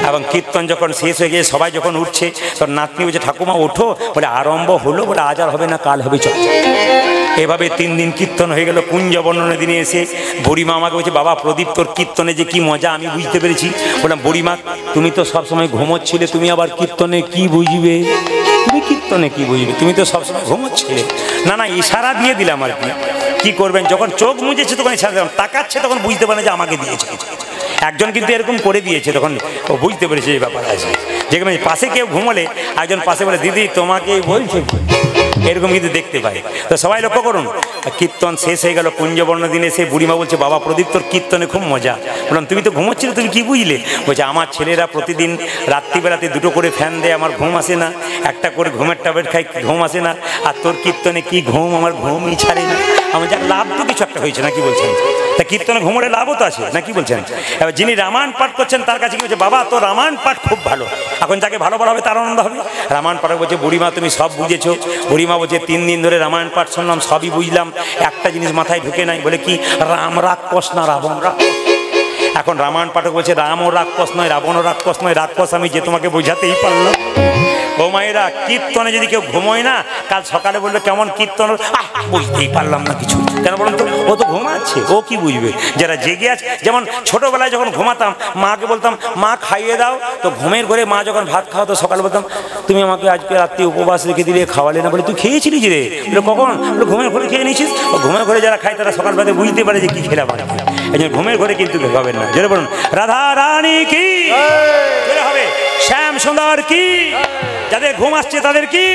এবং কীর্তন যখন শেষ হয়ে গিয়ে সবাই যখন উঠছে, তখন নাতনি বলছে ঠাকুমা ওঠো। বলে আরম্ভ হলো, বলে আজ আর হবে না, কাল হবে, চল। এভাবে 3 দিন কীর্তন হয়ে গেল। কুঞ্জ বর্ণনের দিনে এসে বুড়িমা আমাকে বলছে বাবা প্রদীপ তোর কীর্তনে যে কি মজা আমি বুঝতে পেরেছি। বললাম বুড়িমা তুমি তো সবসময় ঘুমোচ্ছিলে, তুমি আবার কীর্তনে কি বুঝবে? তুমি কীর্তনে কি বুঝবে? তুমি তো সবসময় ঘুমোচ্ছিলে। না না, ইশারা দিয়ে দিলাম আর কি। কি করবেন, যখন চোখ মুজেছে তখন ইশারা দিলাম, তাকাচ্ছে তখন বুঝতে পারে যে আমাকে দিয়েছে। একজন কিন্তু এরকম করে দিয়েছে, তখন ও বুঝতে পেরেছে এই ব্যাপার আছে। যেখানে পাশে কেউ ঘুমোলে একজন পাশে বলে দিদি তোমাকেই বলছে, এরকম কিন্তু দেখতে পাই। তো সবাই লক্ষ্য করুন, কীর্তন শেষ হয়ে গেল। কুঞ্জবর্ণ দিনে সে বুড়িমা বলছে বাবা প্রদীপ তোর কীর্তনে খুব মজা। বললাম তুমি তো ঘুমোচ্ছিলে, তুমি কি বুঝলে? বলছে আমার ছেলেরা প্রতিদিন রাত্রিবেলাতে 2টো করে ফ্যান দেয়, আমার ঘুম আসে না। 1টা করে ঘুমের ট্যাবলেট খাই, ঘুম আসে না। আর তোর কীর্তনে কি ঘুম, আমার ঘুমই ছাড়ে না। আমার যা লাভ তো কিছু একটা হয়েছে না, কি বলছেন? তা কীর্তনে ঘুমোরে লাভও তো আছে না, কি বলছেন? এবার যিনি রামায়ণ পাঠ করছেন তার কাছে কি বলছে বাবা তোর রামায়ণ পাঠ খুব ভালো। এখন যাকে ভালো বলা হবে তার আনন্দ হবে। রামায়ণ পাঠে বলছে বুড়িমা তুমি সব বুঝেছো। বুড়িমা বলছে 3 দিন ধরে রামায়ণ পাঠ শুনলাম, সবই বুঝলাম, একটা জিনিস মাথায় ঢুকে নাই। বলে কি? রাম রাক্ষস না রাবণ রাক্ষস। এখন রামায়ণ পাঠক বলছে রামও রাক্ষস নয়, রাবণও রাক্ষস নয়, রাক্ষস আমি যে তোমাকে বোঝাতেই পারলাম। ও মায়েরা, কীর্তনে যদি কেউ ঘুমোয় না, কাল সকালে বললো কেমন কীর্তন, বুঝতেই পারলাম না কিছু। কেন বলুন তো? ও তো ঘুমাচ্ছে, ও কি বুঝবে? যারা জেগে আছে, যেমন ছোটবেলায় যখন ঘুমাতাম মাকে বলতাম মা খাইয়ে দাও, তো ঘুমের ঘরে মা যখন ভাত খাওয়াতো সকালে বলতাম তুমি আমাকে আজকে রাত্রি উপবাস রেখে দিলে, খাওয়ালে না। বলে তুই খেয়েছিলিস রে? কখন? ঘুমের ঘরে খেয়ে নিয়েছিস। ও ঘুমের ঘরে যারা খায় তারা সকালবেলাতে বুঝতে পারে যে কি খেলাম। এই জন্য ঘুমের ঘরে কিন্তু খাবেন না। যেটা বলুন রাধা রানী কি হবে, শ্যাম সুন্দর কি, যাদের ঘুম আসছে তাদের কি,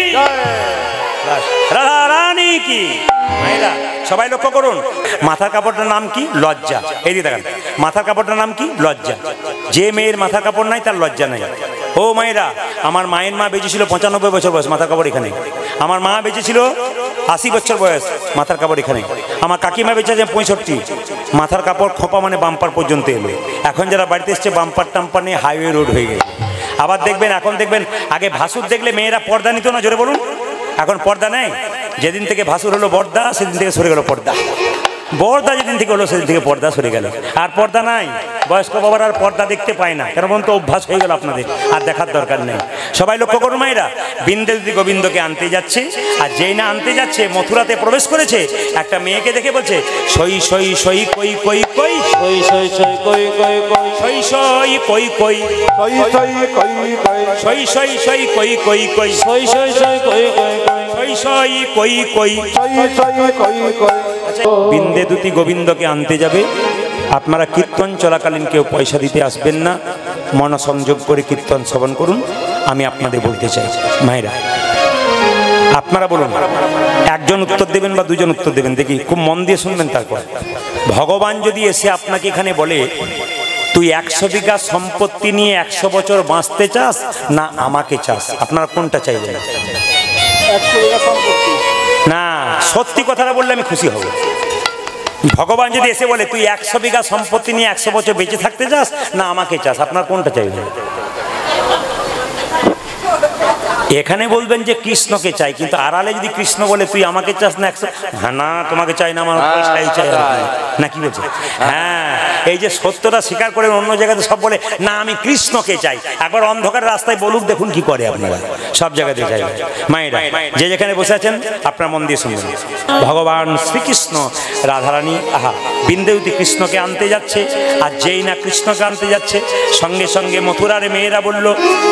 রাধা রানী কি। মায়েরা সবাই লক্ষ্য করুন, মাথার কাপড়টার নাম কি? লজ্জা। এই দিকে দেখেন, মাথার কাপড়টার নাম কি? লজ্জা। যে মেয়ের মাথার কাপড় নাই তার লজ্জা নাই। ও মায়েরা, আমার মায়ের মা বেঁচে ছিল 95 বছর বয়স, মাথার কাপড় এখানে। আমার মা বেঁচে ছিল 80 বছর বয়স, মাথার কাপড় এখানে। আমার কাকিমা বেঁচে আছে 65, মাথার কাপড় খোপা মানে বাম্পার পর্যন্ত এলো। এখন যারা বাড়িতে এসছে বাম্পার টাম্পার নিয়ে হাইওয়ে রোড হয়ে গেছে। আবার দেখবেন, এখন দেখবেন আগে ভাসুর দেখলে মেয়েরা পর্দা নিত না, জোরে বলুন। এখন পর্দা নেই। যেদিন থেকে ভাসুর হলো বর্দা, সেদিন থেকে সরে গেল পর্দা। বর্দা যেদিন থেকে হলো সেদিন থেকে পর্দা সরে গেল। আর পর্দা নাই, বয়স্ক বাবার আর পর্দা দেখতে পায় না। কেন বলুন তো? অভ্যাস হয়ে গেল আপনাদের, আর দেখার দরকার নেই। সবাই লক্ষ্য করুন মায়েরা, বিন্দেদি গোবিন্দকে আনতে যাচ্ছে, আর যেই না আনতে যাচ্ছে মথুরাতে প্রবেশ করেছে, একটা মেয়েকে দেখে বলছে সই সই সই কই কই কই, সই সই সই কই কই কই, সই সই কই কই, সই সই কই কই, সই সই সই কই কই কই, সই সই সই কই কই কই, সই সই কই কই, সই সই কই কই। বিন্দেদুতি গোবিন্দকে আনতে যাবে, আপনারা কীর্তন চলাকালীন কেউ পয়সা দিতে আসবেন না। মনসংযোগ করে কীর্তন শ্রবণ করুন। আমি আপনাদের বলতে চাই মায়েরা, আপনারা বলুন, একজন উত্তর দেবেন বা দুজন উত্তর দেবেন, দেখি খুব মন দিয়ে শুনবেন। তারপর ভগবান যদি এসে আপনাকে এখানে বলে তুই 100 বিঘা সম্পত্তি নিয়ে 100 বছর বাঁচতে চাস না আমাকে চাস, আপনারা কোনটা চাইবেন? 100 বিঘা সম্পত্তি না, সত্যি কথাটা বললে আমি খুশি হব। ভগবান যদি এসে বলে তুই 100 বিঘা সম্পত্তি নিয়ে 100 বছর বেঁচে থাকতে চাস না আমাকে চাস, আপনার কোনটা চাইবেন? এখানে বলবেন যে কৃষ্ণকে চাই, কিন্তু আড়ালে যদি কৃষ্ণ বলে তুই আমাকে চাস না 100, হ্যাঁ না তোমাকে চাই না, আমার পয়সাই চাই না, কি বলছে? হ্যাঁ, এই যে সত্যটা স্বীকার করে অন্য জায়গাতে সব বলে না আমি কৃষ্ণকে চাই, একবার অন্ধকার রাস্তায় বলুক, দেখুন কি করে আপনারা সব জায়গাতে চাই। মায়েরা যে যেখানে বসে আছেন আপনার মন দিয়ে শুনবেন। ভগবান শ্রীকৃষ্ণ রাধারানী বিন্দেবতী কৃষ্ণকে আনতে যাচ্ছে, আর যেই না কৃষ্ণকে আনতে যাচ্ছে সঙ্গে সঙ্গে মথুরার মেয়েরা বলল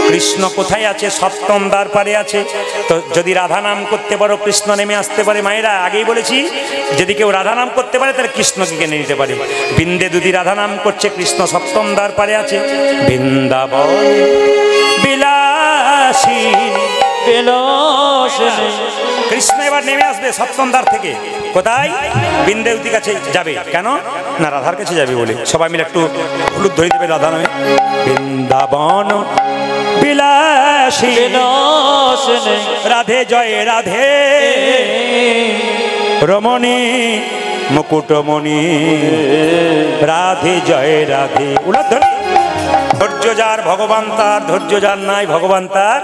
কৃষ্ণ কোথায় আছে? সপ্তম দ্বার পারে আছে। তো যদি রাধা নাম করতে পারো কৃষ্ণ নেমে আসতে পারে। মায়েরা আগেই বলেছি যদি কেউ রাধা নাম করতে পারে তাহলে কৃষ্ণকে কিনে নিতে পারে। বিন্দেবতী রাধা নাম করছে, কৃষ্ণ সপ্তম দ্বার পারে আছে। বৃন্দাবন বিলাসী কৃষ্ণ এবার নেমে আসবে সপ্তম দ্বার থেকে। কোথায়? বিন্দেবতীর কাছে যাবে। কেন না? রাধার কাছে যাবে বলে। সবাই মিলে একটু হলুদ ধরে দেবে রাধা নামে। বৃন্দাবন বিলাসী রাধে জয় রাধে রমণী মুকুটমণি রাধে জয় রাধে। ধৈর্য যার ভগবান তার, ধৈর্য যার নাই ভগবান তার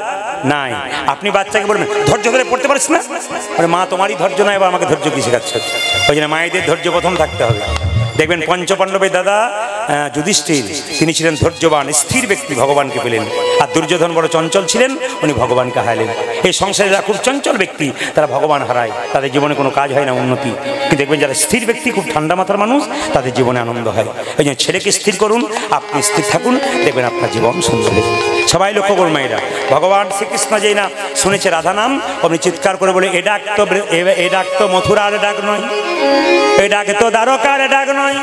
নাই। আপনি বাচ্চাকে বলবেন ধৈর্য ধরে পড়তে পারিস না, মা তোমারই ধৈর্য নাই, এবার আমাকে ধৈর্য কি শেখাচ্ছে? ওই জন্য মায়েদের ধৈর্য প্রথম থাকতে হবে। দেখবেন পঞ্চপাণ্ডবের দাদা যুধিষ্ঠির, তিনি ছিলেন ধৈর্যবান স্থির ব্যক্তি, ভগবানকে পেলেন। আর দুর্যোধন বড় চঞ্চল ছিলেন, উনি ভগবানকে হারালেন। এই সংসারে যারা খুব চঞ্চল ব্যক্তি তারা ভগবান হারায়, তাদের জীবনে কোনো কাজ হয় না, উন্নতি। কিন্তু দেখবেন যারা স্থির ব্যক্তি, খুব ঠান্ডা মাথার মানুষ, তাদের জীবনে আনন্দ হয়। এই জন্য ছেলেকে স্থির করুন, আপনি স্থির থাকুন, দেখবেন আপনার জীবন সুন্দর। সবাই লক্ষ্য করুন মায়েরা, ভগবান শ্রীকৃষ্ণ যেই না শুনেছে রাধা নাম, আপনি চিৎকার করে বলে এ ডাক তো মথুরার ডাক নয়, এ ডাক তো দ্বারকার ডাক নয়,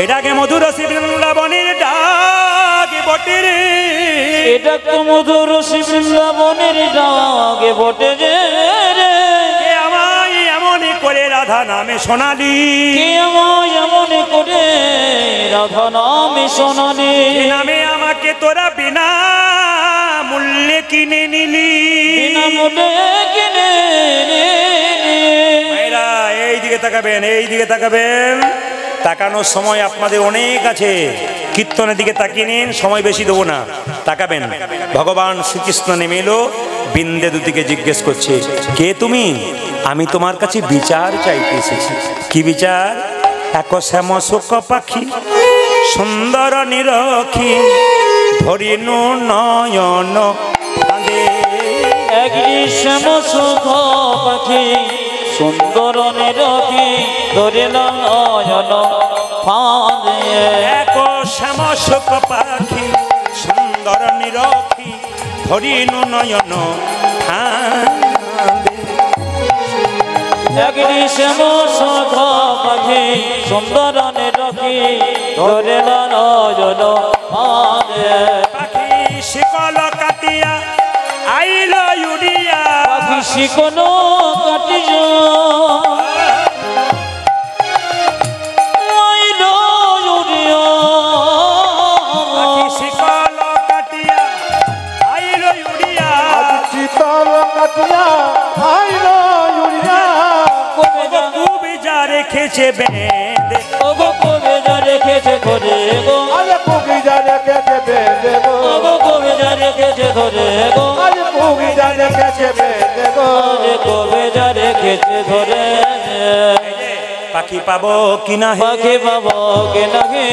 এ ডাকে মধুর বৃন্দাবনের ডাক বটে রে, এ ডাক তো মধুর বৃন্দাবনের ডাক বটে রে। কে আমায় এমন করে রাধা নামে শোনালি, কে আমায় এমন করে রাধা নামে শোনালি, নামে আমাকে তোরা বিনা মূল্যে কিনে নিলি, বিনা মূল্যে কিনে নিলি। মায়েরা এই দিকে তাকাবেন, এই দিকে তাকাবেন। তাকানোর সময় আপনাদের অনেক আছে, কীর্তনের দিকে তাকিয়ে নিন, সময় বেশি দেবো না। তাকাবেন, ভগবান শ্রীকৃষ্ণ নেমে এলো, বিন্দেবতীকে জিজ্ঞেস করছে কে তুমি? আমি তোমার কাছে বিচার চাইতে এসেছি। কি বিচার? এক শ্যাম শোক পাখি সুন্দর নিরখি ধরিনু নয়ন এক শ্যাম শোক পাখি সুন্দর নিরখি ধরিল নয়ন ফাঁদে। এক শ্যাম শোক পাখি সুন্দর নিরখি ধরিনু নয়ন ফাঁদে। এক শ্যাম শোক পাখি সুন্দর নিরখি ধরিল নয়ন ফাঁদে। পাখি শিকল কাটিয়া আইল উড়িয়া, পাখি শিকল কাটিয়া আইল উড়িয়া, পাখি শিকল কাটিয়া আইল উড়িয়া, শীতল কাটিয়া আইল উড়িয়া। কবে যা রেখেছে বেঁধে, ওগো কবে যা রেখেছে ধরে গো, আরে কবিতা রেখেছে বেঁধে গো, ওগো কবে যা রেখেছে ধরে গো, আরে কবিতা রেখেছে বেঁধে গো, আরে কবে যা রেখেছে ধরে। পাখি পাবো কিনা হে, পাখি পাবো কে নাকি,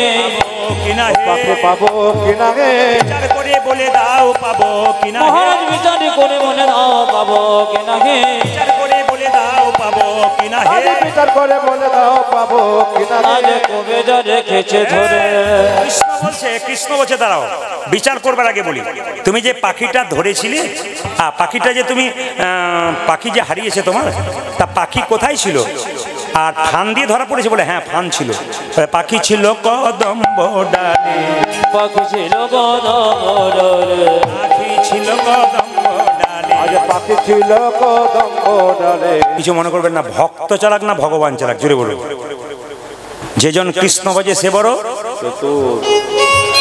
কিনা পাখি হে, পাবো কিনা গে, বিচার করে বলে দাও পাবো কিনা হে, মহারাজ বিচার করে মনে দাও পাবো কে নাকি, বিচার করে বলে দাও পাবো কিনা হে। আরে বিচার করে বলে দাও পাবো কিনা গে। আরে কবে যা রেখেছে ধরে। কৃষ্ণ বলছে দাঁড়াও, বিচার করবার আগে বলি, তুমি যে পাখিটা ধরেছিলে, পাখিটা যে তুমি পাখি যে হারিয়েছে তোমার, তা পাখি কোথায় ছিল? আর ফান দিয়ে ধরা পড়েছে বলে হ্যাঁ ফান ছিল। পাখি ছিল কদম্ব ডালে, পাখি ছিল কদম ডালে পাখি ছিল কদম্ব ডালে। আজ পাখি ছিল কদম্ব ডালে। কিছু মনে করবেন না, ভক্ত চালাক না ভগবান চালাক, জোরে বলুন। যেজন কৃষ্ণ ভজে সে বড়,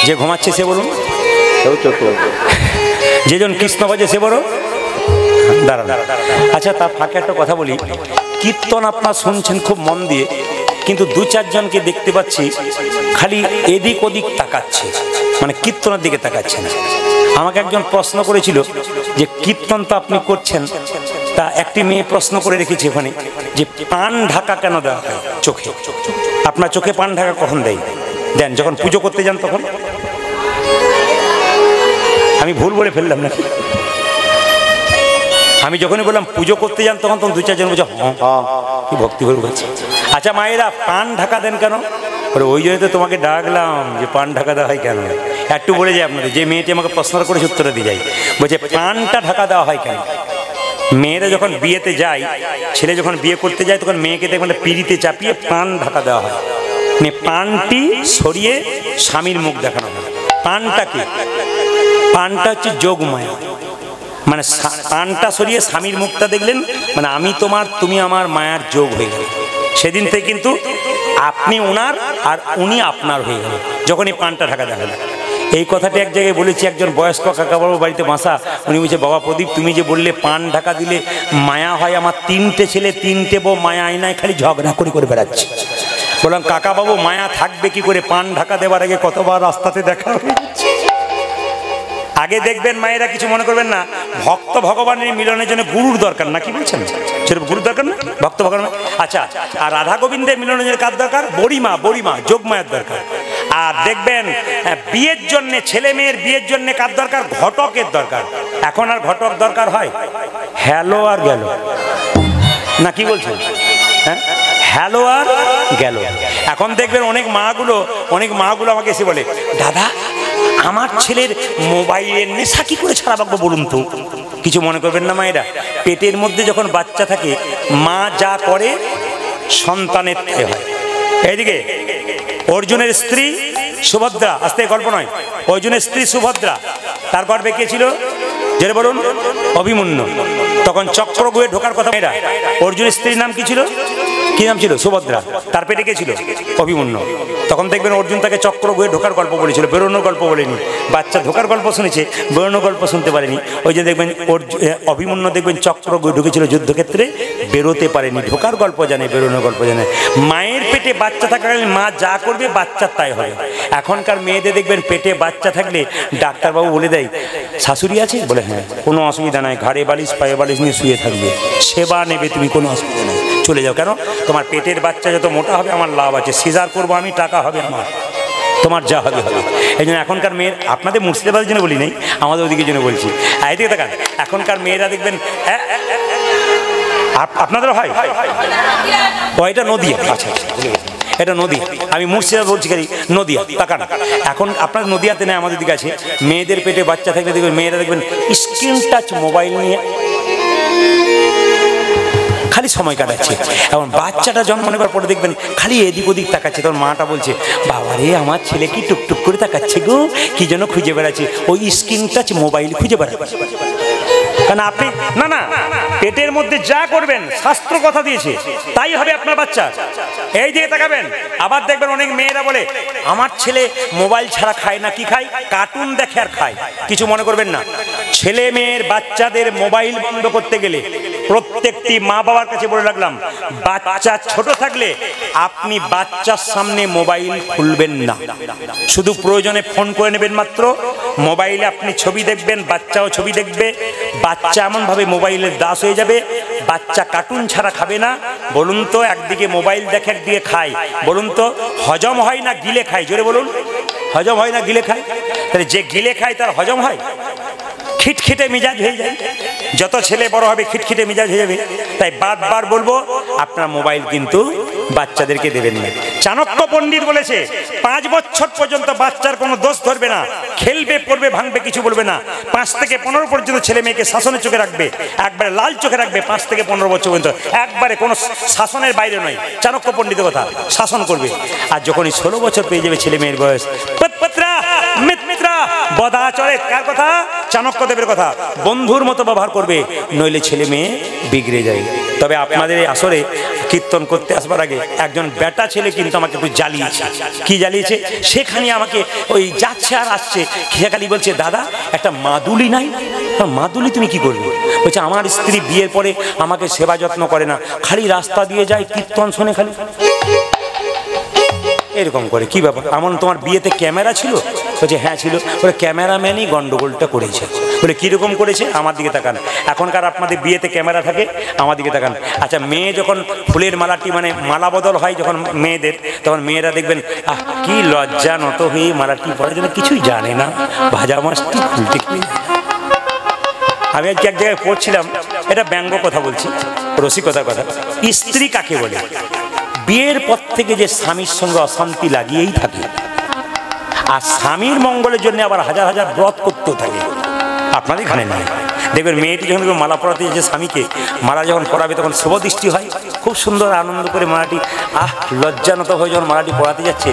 যে ঘুমাচ্ছে সে বলুন, যেজন কৃষ্ণ ভজে সে বড়। দাঁড়ান, আচ্ছা তার ফাঁকে একটা কথা বলি। কীর্তন আপনার শুনছেন খুব মন দিয়ে, কিন্তু দু চারজনকে দেখতে পাচ্ছি খালি এদিক ওদিক তাকাচ্ছে, মানে কীর্তনের দিকে তাকাচ্ছে না। আমাকে একজন প্রশ্ন করেছিল যে কীর্তন তো আপনি করছেন, তা একটি মেয়ে প্রশ্ন করে রেখেছে ওখানে যে পান ঢাকা কেন দেওয়া হয় চোখে? আপনার চোখে পান ঢাকা কখন দেয়? দেন যখন পুজো করতে যান তখন? আমি ভুল বলে ফেললাম নাকি? আমি যখনই বললাম পুজো করতে যান তখন তখন দু চারজন বলছে হ্যাঁ, কি ভক্তি ভরে বলছে। আচ্ছা মায়েরা পান ঢাকা দেন কেন? ওই জন্য তো তোমাকে ডাকলাম যে পান ঢাকা দেওয়া হয় কেন। একটু বলে যাই আপনাদের, যে মেয়েটি আমাকে প্রশ্ন করেছে উত্তরে দিয়ে যাই। বলছে পানটা ঢাকা দেওয়া হয় কেন? মেয়েরা যখন বিয়েতে যায়, ছেলে যখন বিয়ে করতে যায়, তখন মেয়েকে দেখবেন পিড়িতে চাপিয়ে পান ঢাকা দেওয়া হয়, মানে পানটি সরিয়ে স্বামীর মুখ দেখানো হয়। পানটা কি? পানটা হচ্ছে যোগমায়া, মানে পানটা সরিয়ে স্বামীর মুখটা দেখলেন, মানে আমি তোমার তুমি আমার মায়ার যোগ হয়ে গেল। সেদিন থেকে কিন্তু আপনি ওনার আর উনি আপনার হয়ে গেল যখন এই পানটা ঢাকা দেখালেন। এই কথাটি এক জায়গায় বলেছি, একজন বয়স্ক কাকা বাবুর বাড়িতে বাসা, উনি বলছে বাবা প্রদীপ তুমি যে বললে পান ঢাকা দিলে মায়া হয়, আমার 3টে ছেলে 3টে বউ মায়া আয়নায় খালি ঝগড়া করে বেড়াচ্ছে। বললাম কাকা বাবু মায়া থাকবে কি করে? পান ঢাকা দেওয়ার আগে কতবার রাস্তাতে দেখা হয়েছে। আগে দেখবেন মায়েরা, কিছু মনে করবেন না, ভক্ত ভগবানের মিলনের জন্য গুরুর দরকার না, কি বলছেন? সেরকম গুরুর দরকার না, ভক্ত ভগবান। আচ্ছা, আর রাধা গোবিন্দের মিলনের জন্য কার দরকার? বড়িমা যোগমায়ের দরকার। আর দেখবেন বিয়ের জন্য, ছেলে মেয়ের বিয়ের জন্য কার দরকার? ঘটকের দরকার। এখন আর ঘটক দরকার হয়? হ্যালো আর গেল না, কি বলছেন? হ্যাঁ, হ্যালো আর গেল। এখন দেখবেন অনেক মাগুলো আমাকে এসে বলে, দাদা আমার ছেলের মোবাইলের নেশা কি করে ছাড়াবো বলুন তো। কিছু মনে করবেন না মায়েরা, পেটের মধ্যে যখন বাচ্চা থাকে মা যা করে সন্তানের তাই হয়। এইদিকে অর্জুনের স্ত্রী সুভদ্রা, আস্তে গল্প নয়, অর্জুনের স্ত্রী সুভদ্রা, তার গর্ভে কে ছিল? যেটা বলুন, অভিমন্যু। তখন চক্রগুয়ে ঢোকার কথা, মেয়েরা অর্জুনের স্ত্রীর নাম কি ছিল? কি নাম ছিল? সুভদ্রা। তার পেটে কে ছিল? অভিমন্যু। তখন দেখবেন অর্জুন তাকে চক্রগুয়ে ঢোকার গল্প বলেছিল, বেরোনোর গল্প বলেনি। বাচ্চা ঢোকার গল্প শুনেছে, বেরোনোর গল্প শুনতে পারেনি। ওই যে দেখবেন অভিমন্যু দেখবেন চক্রগুয়ে ঢুকেছিল যুদ্ধক্ষেত্রে, বেরোতে পারেনি। ঢোকার গল্প জানে, বেরোনোর গল্প জানে। মায়ের পেটে বাচ্চা থাকাকালীন মা যা করবে বাচ্চার তাই হয়। এখনকার মেয়েদের দেখবেন পেটে বাচ্চা থাকলে ডাক্তারবাবু বলে দেয় শাশুড়ি আছে, বলে হ্যাঁ, কোনো অসুবিধা নাই, ঘাড়ে বালিশ পায়ে বালিশ নিয়ে শুয়ে থাকবে, সেবা নেবে তুমি, কোনো অসুবিধা নেই, চলে যাও। কেন? তোমার পেটের বাচ্চা যত মোটা হবে আমার লাভ আছে, সিজার করবো আমি, টাকা হবে আমার, তোমার যা হবে হবে। এই জন্য এখনকার মেয়ের, আপনাদের মুর্শিদাবাদের জন্য বলি নাই, আমাদের ওদিকের জন্য বলছি। এদিকে দেখান, এখনকার মেয়েরা দেখবেন, আপনাদেরও হয়? ও এটা নদিয়া, আচ্ছা এটা নদিয়া, আমি মুর্শিদাবাদ বলছি খালি, নদিয়া তাকান। এখন আপনার নদিয়াতে নেই, আমাদের দিকে আছে। মেয়েদের পেটে বাচ্চা থাকলে দেখবেন মেয়েরা দেখবেন স্ক্রিন টাচ মোবাইল নিয়ে খালি সময় কাটাচ্ছে। এখন বাচ্চাটা জন্ম নেবার পরে দেখবেন খালি এদিক ওদিক তাকাচ্ছে। তখন মাটা বলছে বাবা রে আমার ছেলে কি টুকটুক করে তাকাচ্ছে গো, কি যেন খুঁজে বেড়াচ্ছে, ওই স্ক্রিন টাচ মোবাইল খুঁজে বেড়াচ্ছে। কারণ আপনি না পেটের মধ্যে যা করবেন শাস্ত্র কথা দিয়েছে তাই হবে আপনার বাচ্চা। এই দিকে তাকাবেন। আবার দেখবেন অনেক মেয়েরা বলে আমার ছেলে মোবাইল ছাড়া খায় না, কি খায়? কার্টুন দেখে আর খায়। কিছু মনে করবেন না, ছেলে মেয়ের বাচ্চাদের মোবাইল বন্ধ করতে গেলে প্রত্যেকটি মা বাবার কাছে বলে রাখলাম, বাচ্চা ছোট থাকলে আপনি বাচ্চার সামনে মোবাইল খুলবেন না, শুধু প্রয়োজনে ফোন করে নেবেন মাত্র। মোবাইলে আপনি ছবি দেখবেন, বাচ্চাও ছবি দেখবে, বাচ্চা এমন ভাবে মোবাইলের দাস হয়ে যাবে। বাচ্চা কার্টুন ছাড়া খাবে না। বলুন তো, একদিকে মোবাইল দেখে একদিকে খায়, বলুন তো হজম হয় না গিলে খায়? জোরে বলুন, হজম হয় না গিলে খায়? তাহলে যে গিলে খায় তার হজম হয়? খিটখিটে মিজাজ হয়ে যায়। যত ছেলে বড় হবে খিটখিটে মিজাজ হয়ে যাবে। তাই বারবার বলবো আপনার মোবাইল কিন্তু বাচ্চাদেরকে দেবেন না। চাণক্য পণ্ডিত বলেছে 5 বছর পর্যন্ত বাচ্চার কোনো দোষ ধরবে না, খেলবে পড়বে ভাঙবে কিছু বলবে না। 5 থেকে 15 পর্যন্ত ছেলে মেয়েকে শাসনের চোখে রাখবে, একবারে লাল চোখে রাখবে। 5 থেকে 15 বছর পর্যন্ত একবারে কোনো শাসনের বাইরে নয়, চাণক্য পণ্ডিতের কথা, শাসন করবে। আর যখনই 16 বছর পেয়ে যাবে ছেলে মেয়ের বয়স, বদাচরে, কার কথা? চাণক্যদেবের কথা। বন্ধুর মতো ব্যবহার করবে, নইলে ছেলে মেয়ে বিগড়ে যায়। তবে আপনাদের এই আসরে কীর্তন করতে আসবার আগে একজন বেটা ছেলে কিন্তু আমাকে একটু জ্বালিয়েছে। কি জ্বালিয়েছে? সেখানে আমাকে ওই যাচ্ছে আর আসছে, খালি বলছে, দাদা একটা মাদুলি নাই? মাদুলি তুমি কি করবে? বলছে, আমার স্ত্রী বিয়ের পরে আমাকে সেবা যত্ন করে না, খালি রাস্তা দিয়ে যায়, কীর্তন শোনে খালি। এরকম করে। কি ব্যাপার? এমন তোমার বিয়েতে ক্যামেরা ছিল? বলছে, হ্যাঁ ছিল। বলে, ক্যামেরাম্যানই গন্ডগোলটা করেছে। বলে, কীরকম করেছে? আমার দিকে তাকান। এখনকার আপনাদের বিয়েতে ক্যামেরা থাকে, আমার দিকে তাকান। আচ্ছা, মেয়ে যখন ফুলের মালাটি মানে মালা বদল হয় যখন মেয়েদের, তখন মেয়েরা দেখবেন কি লজ্জা নত হয়ে মালাটি পরে যেন কিছুই জানে না, ভাজা মাছটি খুলতে কি। আমি আজকে এক জায়গায় পড়ছিলাম, এটা ব্যঙ্গ কথা বলছি, রসিকতার কথা। স্ত্রী কাকে বলে? বিয়ের পর থেকে যে স্বামীর সঙ্গে অশান্তি লাগিয়েই থাকে, আর স্বামীর মঙ্গলের জন্য আবার হাজার হাজার ব্রত করতেও থাকে। আপনাদের এখানে নাই, দেখবেন মেয়েটি যখন মালা পরাতে যে স্বামীকে মালা যখন পরাবে তখন শুভদৃষ্টি হয়, খুব সুন্দর আনন্দ করে মালাটি লজ্জানত হয়ে যখন মালাটি পরাতে যাচ্ছে,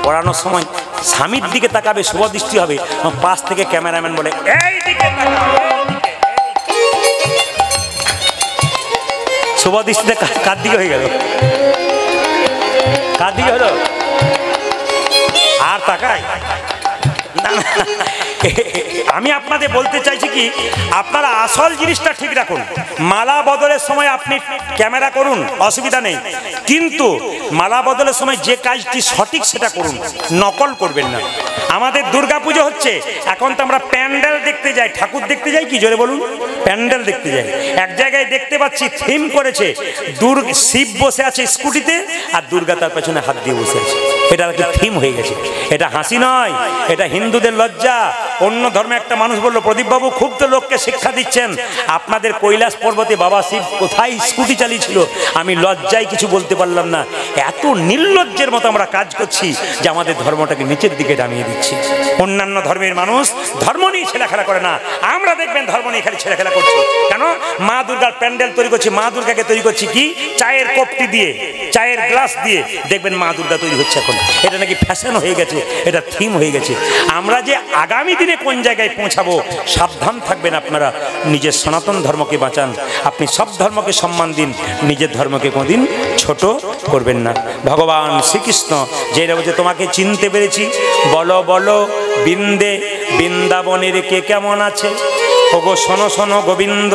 পরানোর সময় স্বামীর দিকে তাকাবে, শুভদৃষ্টি হবে, পাশ থেকে ক্যামেরাম্যান বলে, এই দিকে শুভদৃষ্টিটা কার দিকে হয়ে গেল? কার দিকে হলো? আর তাকায় না। আমি আপনাদের বলতে চাইছি কি, আপনারা আসল জিনিসটা ঠিক রাখুন। মালা বদলের সময় আপনি ক্যামেরা করুন, অসুবিধা নেই, কিন্তু মালা বদলের সময় যে কাজটি সঠিক সেটা করুন, নকল করবেন না। আমাদের দুর্গাপুজো হচ্ছে, এখন তো আমরা প্যান্ডেল দেখতে যাই, ঠাকুর দেখতে যাই, কি জোরে বলুন? প্যান্ডেল দেখতে যাই। এক জায়গায় দেখতে পাচ্ছি থিম করেছে, শিব বসে আছে স্কুটিতে আর দুর্গা তার পেছনে হাত দিয়ে বসে আছে। এটা একটা থিম হয়ে গেছে। এটা হাসি নয়, এটা হিন্দুদের লজ্জা। অন্য ধর্মে একটা মানুষ বললো, প্রদীপ বাবু খুব তো লোককে শিক্ষা দিচ্ছেন, আপনাদের কৈলাস পর্বতে বাবা শিব কোথায় স্কুটি চালিয়েছিল? আমি লজ্জায় কিছু বলতে পারলাম না। এত নির্লজ্জের মতো আমরা কাজ করছি যে আমাদের ধর্মটাকে নিচের দিকে নামিয়ে দিচ্ছি। অন্যান্য ধর্মের মানুষ ধর্ম নিয়ে ছেলেখেলা করে না, আমরা দেখবেন ধর্ম নিয়ে খালি ছেলেখেলা করছি। কেন? মা দুর্গার প্যান্ডেল তৈরি করছি, মা দুর্গাকে তৈরি করছি কি? চায়ের কপটি দিয়ে, চায়ের গ্লাস দিয়ে দেখবেন মা দুর্গা তৈরি হচ্ছে এখন। এটা নাকি ফ্যাশন হয়ে গেছে, এটা থিম হয়ে গেছে। আমরা যে আগামী দিনে কোন জায়গায় পৌঁছাবো, সাবধান থাকবেন আপনারা। নিজের সনাতন ধর্মকে বাঁচান, আপনি সব ধর্মকে সম্মান দিন, নিজের ধর্মকে কোনদিন ছোট করবেন না। ভগবান শ্রীকৃষ্ণ যে বলছে, তোমাকে চিনতে পেরেছি, বলো বলো বৃন্দে বৃন্দাবনের কে কেমন আছে? ওগো শোনো শোনো গোবিন্দ,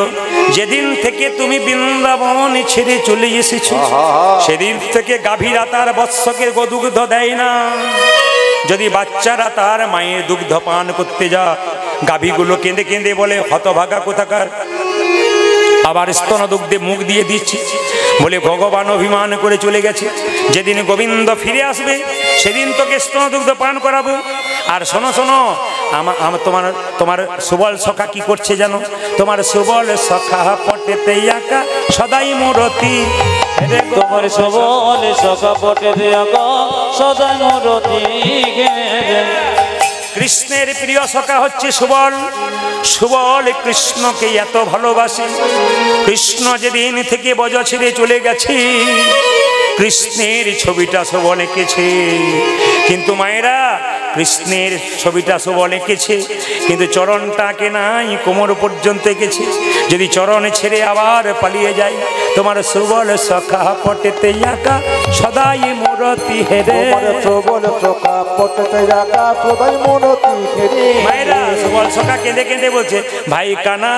যেদিন থেকে তুমি বৃন্দাবনে ছেড়ে চলে এসেছো, সেদিন থেকে গাভীরা তার বৎসকে দুগ্ধ দেয় না। যদি বাচ্চারা তার মায়ের দুগ্ধ পান করতে যা, গাভীগুলো কেঁদে কেঁদে বলে, হতভাগা কোথাকার, আবার স্তন দুগ্ধে মুখ দিয়ে দিচ্ছি বলে ভগবান অভিমান করে চলে গেছে। যেদিন গোবিন্দ ফিরে আসবে সেদিন তোকে স্তন দুগ্ধ পান করাবো। আর শোনো শোনো, তোমার তোমার সুবল সখা কি করছে জানো? তোমার সুবল সখা পটেতে আঁকা সদাই মূরতি, তোমার সবল সখা পটেতে আঁকা সদাই মূরতি। কৃষ্ণের প্রিয় সখা হচ্ছে সুবল। সুবল কৃষ্ণকে এত ভালোবাসে। কৃষ্ণ যেদিন থেকে বজ ছেড়ে চলে গেছে, কৃষ্ণের ছবিটা সুবল এঁকেছে। কিন্তু মায়েরা, কৃষ্ণের ছবিটা সুবল এঁকেছে, কিন্তু চরণটাকে নাই, কোমর পর্যন্ত এঁকেছে। যদি চরণ ছেড়ে আবার পালিয়ে যায়, তোমার সুবল সখা পটেতে আঁকা সদাই মূরতি হেরে। মায়েরা, সুবল সখা কেঁদে কেঁদে বলছে, ভাই কানা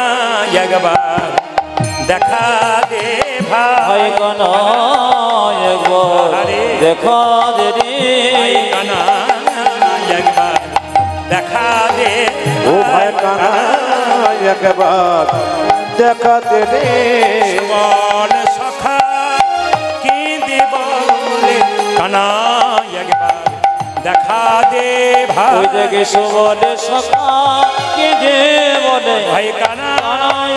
একবার দেখা দে, ভাই কানা একবার দেখা দে রে, ভাই কানা একবার দেখা দে, ও ভাই কানা একবার দেখা দে রে। সুবল সখা কেঁদে বলে, কানা একবার দেখা দে ভাই। ওই দেখে সুবল সখা কেঁদে বলে, ভাই কানা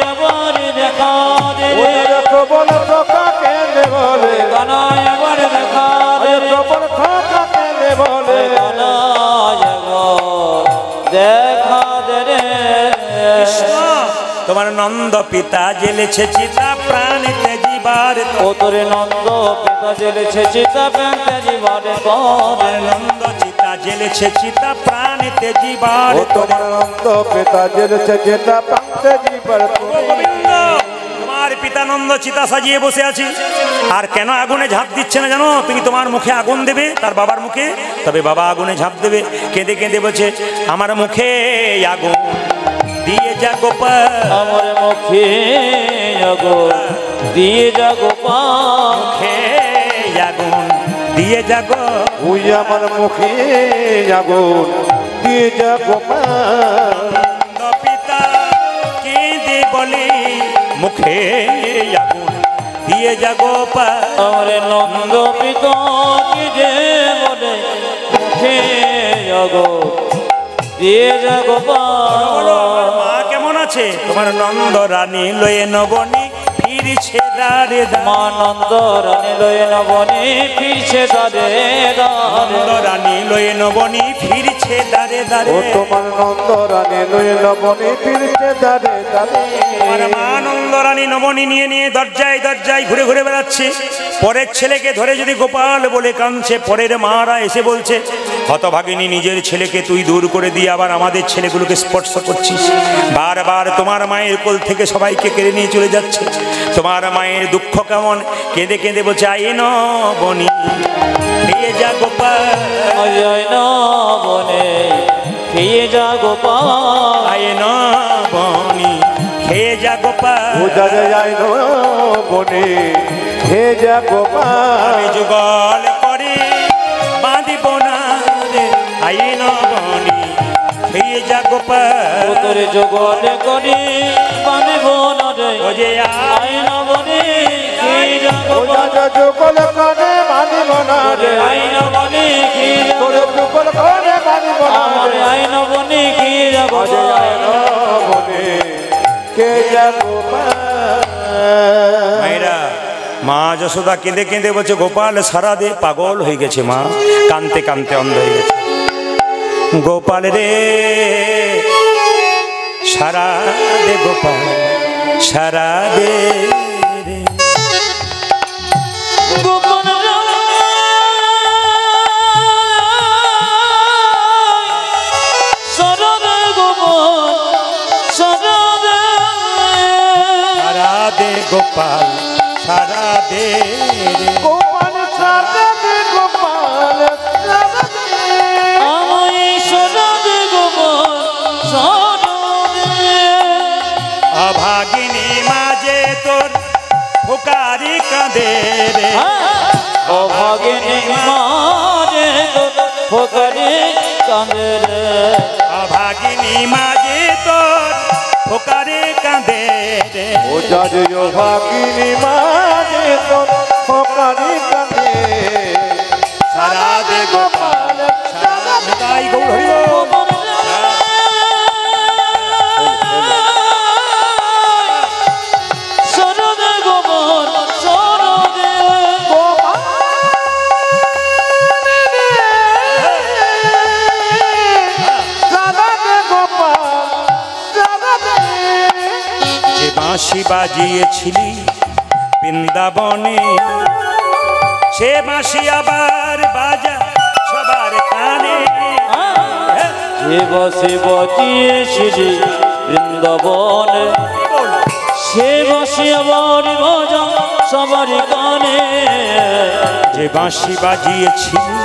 একবার দেখা দে। প্রবল সখা কেঁদে বলে, কানা একবার দেখা দে। প্রবল সখা কেঁদে বলে, কানা একবার দেখা দে রে। তোমার নন্দ পিতা জেলেছে চিতা প্রাণ তেজিবার, ও তোরে নন্দ পিতা জেলেছে চিতা প্রাণ তেজিবার। নন্দ চিতা জেলেছে চিতা প্রাণেতে জীবার ও তোমার নন্দ পিতা জেলেছে যেটা প্রান্তে জীবার তুমি। গোবিন্দ তোমার পিতানন্দ চিতা সাজিয়ে বসে আছি, আর কেন আগুনে ঝাঁপ দিচ্ছে না জানো? তুমি তোমার মুখে আগুন দেবে তার বাবার মুখে, তবে বাবা আগুনে ঝাঁপ দেবে। কেঁদে কেঁদে বলছে আমার মুখে আগুন দিয়ে যা গোপাল, আমার মুখে আগুন দিয়ে যা গোপাল, মুখে আগুন দিয়ে যা গো। ওই আমার মুখে আগুন দিয়ে যা গোপাল। পিতা কেঁদে বলে মুখে আগুন দিয়ে যা গোপাল। আমার নন্দ পিতা যে বলে মুখে আগুন দিয়ে যা গোপাল। মা কেমন আছে? তোমার নন্দ রানী লয়ে নবনী ফিরছে দারে মা নন্দ রানী লয়ে নবনী ফিরছে দারে নন্দ দারে, রানী লয়ে নবনী ফিরছে দারে দারে। ও তোমার নন্দ রানী লয়ে নবনী ফিরছে দারে দারে। আমার মা নন্দ রানী নবনী নিয়ে নিয়ে দরজায় দরজায় ঘুরে ঘুরে বেড়াচ্ছে। পরের ছেলেকে ধরে যদি গোপাল বলে কাঁদছে, পরের মারা এসে বলছে হতভাগিনী নিজের ছেলেকে তুই দূর করে দিয়ে আবার আমাদের ছেলেগুলোকে স্পর্শ করছিস। বারবার তোমার মায়ের কোল থেকে সবাইকে কেড়ে নিয়ে চলে যাচ্ছে। তোমার মায়ের দুঃখ কেমন? কেঁদে কেঁদে বলছে আই নবনী ফিরে যা গোপাল, আয় নবনে খেয়ে যা গোপাল, আয় নবনী খেয়ে যা গোপাল। পূজা যায় বনে হে যা গোপাল। আমি যুগল করে বাঁধিব না রে আই নবনী খেয়ে যা গোপাল। তোর জগতে করি বাঁধব না রে, ও যে আয় নবনে খেয়ে যা পূজা গোপাল, যা যুগল করে মানিব না রে। আয় নবনে খেয়ে যা তোর যুগল করে মানিব না আমার রে। আয় নবনে খেয়ে যা পূজা যায় গোপাল। বনে হে যা গোপাল। মায়েরা, মা যশোদা কেঁদে কেঁদে বলছে গোপাল সারা দে, পাগল হয়ে গেছে মা, কানতে কানতে অন্ধ হয়ে গেছে। গোপাল রে সারা দে গোপাল সারা দে রে। গোপাল সরদে গোপাল সরদে, সারা দে গোপাল সারা দে রে। গোপাল সারা দে গোপাল সারা দে। আমায় সরদে গোপাল সরদে, অভাগিনী মাঝে তোর ফুকারি কাঁদে রে। অভাগিনী মাঝে তোর ফোকরে কাঁদে রে, অভাগিনী মাঝে তোর ফুকারি কাঁদে রে। পূজা যে ভাগিনী মাঝে তোর ফোকারি কাঁদে। সারা দে গোপাল সারা দে। তাই গৌর হরি বল। সরদে গোপাল সরদে, যে বাঁশি বাজিয়েছিলি বৃন্দাবনে, সে বাঁশি আবার বাজা সবার কানে। যে বসে বসিয়েছিলি বৃন্দাবনে, সে বসে আবার বাজা সবার কানে। যে বাঁশি বাজিয়েছিলি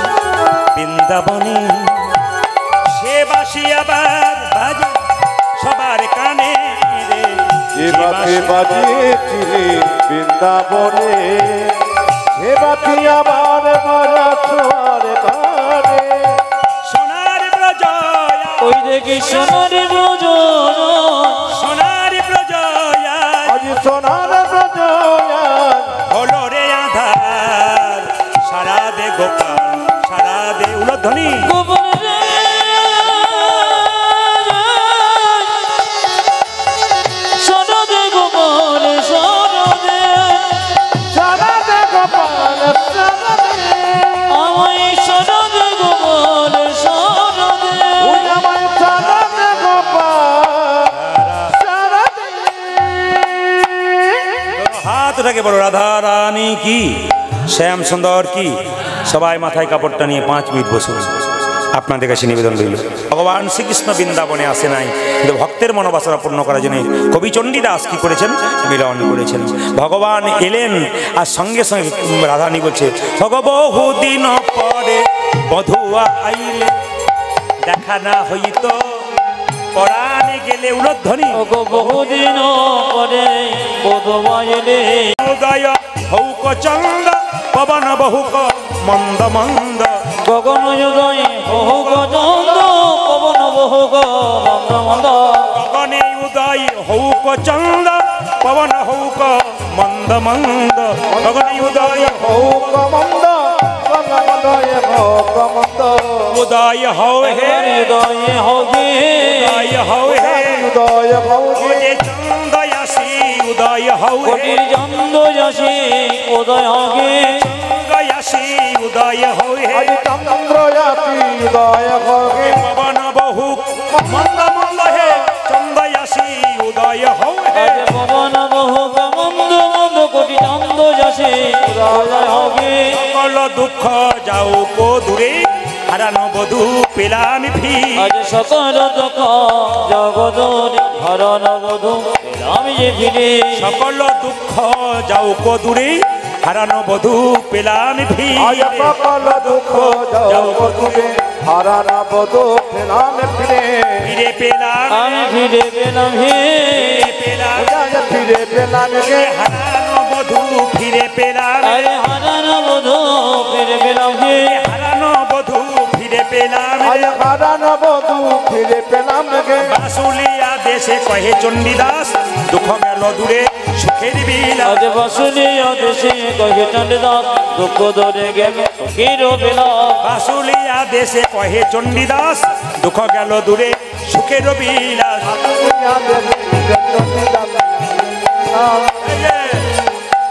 বৃন্দাবনে, সে বাঁশি আবার বাজা সবার কানে রে। যে বাতি বাজিয়েছিলি বৃন্দাবনে, সে বাতি আবার বাজা ছোঁয়ার কানে। সোনার ব্রজ ওই দেখি সোনার ব্রজ, সোনার ব্রজ আজ সোনার ব্রজ হলো রে আধার। সারা দে গোপাল সারা দে উলধ্বনি। গোপাল রে সরদে গোপাল সরদে, সারা দে গোপাল সারা দে। আমায় সরদে গোপাল সরদে, ওই আমায় সারা দে গোপাল সারা দে। হাত উঠাকে বলো রাধা রানী কি, শ্যাম সুন্দর কি। সবাই মাথায় কাপড়টা নিয়ে 5 মিনিট বসে আপনাদের কাছে নিবেদন রইল। ভগবান শ্রীকৃষ্ণ বৃন্দাবনে আসে নাই, কিন্তু ভক্তের মনোবাসনা পূর্ণ করার জন্য কবি চণ্ডীদাস কি করেছেন? মিলন করেছেন। ভগবান এলেন আর সঙ্গে সঙ্গে রাধারানী বলছে, বহুদিন পরে বধুয়া আইলে দেখা না হইত পরাণে গেলে উলধ্বনি বহুদিন পরে বধুয়া আইলে উদয় হৌক চন্দ পবন বহুক মন্দ মন্দ গগন উদয় বহুক চন্দ পবন বহুক মন্দ মন্দ গগনে উদয় হৌক চন্দ পবন হৌক মন্দ মন্দ গগনে উদয় হৌক মন্দ মন্দয় হৌক মন্দ উদয় হও হে হৃদয় হোগে উদয় হও হে উদয় হৌকে যে চন্দ আসি উদয় হও হে কোটির চন্দ যাসি উদয় হোগে চন্দ আসি উদয় হও হে আজ চন্দ্রয়াতি উদয় হৌকে পবন বহুক মন্দ মন্দ হে চন্দ আসি উদয় হও হে আজ পবন বহুক মন্দ মন্দ কোটি চন্দ যাসি উদয় হোগে সকল দুঃখ যাও কো দূরে হারানো বধূ পেলাম ফিরে আজ সকল দুঃখ জগদরে হরণ বধূ আমি যে ফিরে সকল দুঃখ যাও কো দূরে হারানো বধূ পেলাম আজ ফিরে সকল দুঃখ যাও বধুরে হারানা বধু ফেলাম ফিরে ফিরে পেলাম আমি ফিরে পেলাম হে পেলাম আজ ফিরে পেলাম গে হারানো বধূ ফিরে পেলাম আরে হারানো বধূ ফিরে পেলাম হে হারানো বধূ ফিরে পেলাম আজ হারানা বধু ফিরে পেলাম গে বাসুলিয়া দেশে কহে চণ্ডীদাস দুঃখ গেল দূরে সুখের বিলাস আজ বাসুলি দেশে কহে চণ্ডীদাস দুঃখ ধরে গেলে সুখীর বিলাস বাসুলিয়া দেশে কহে চণ্ডীদাস দুঃখ গেল দূরে সুখের বিলাস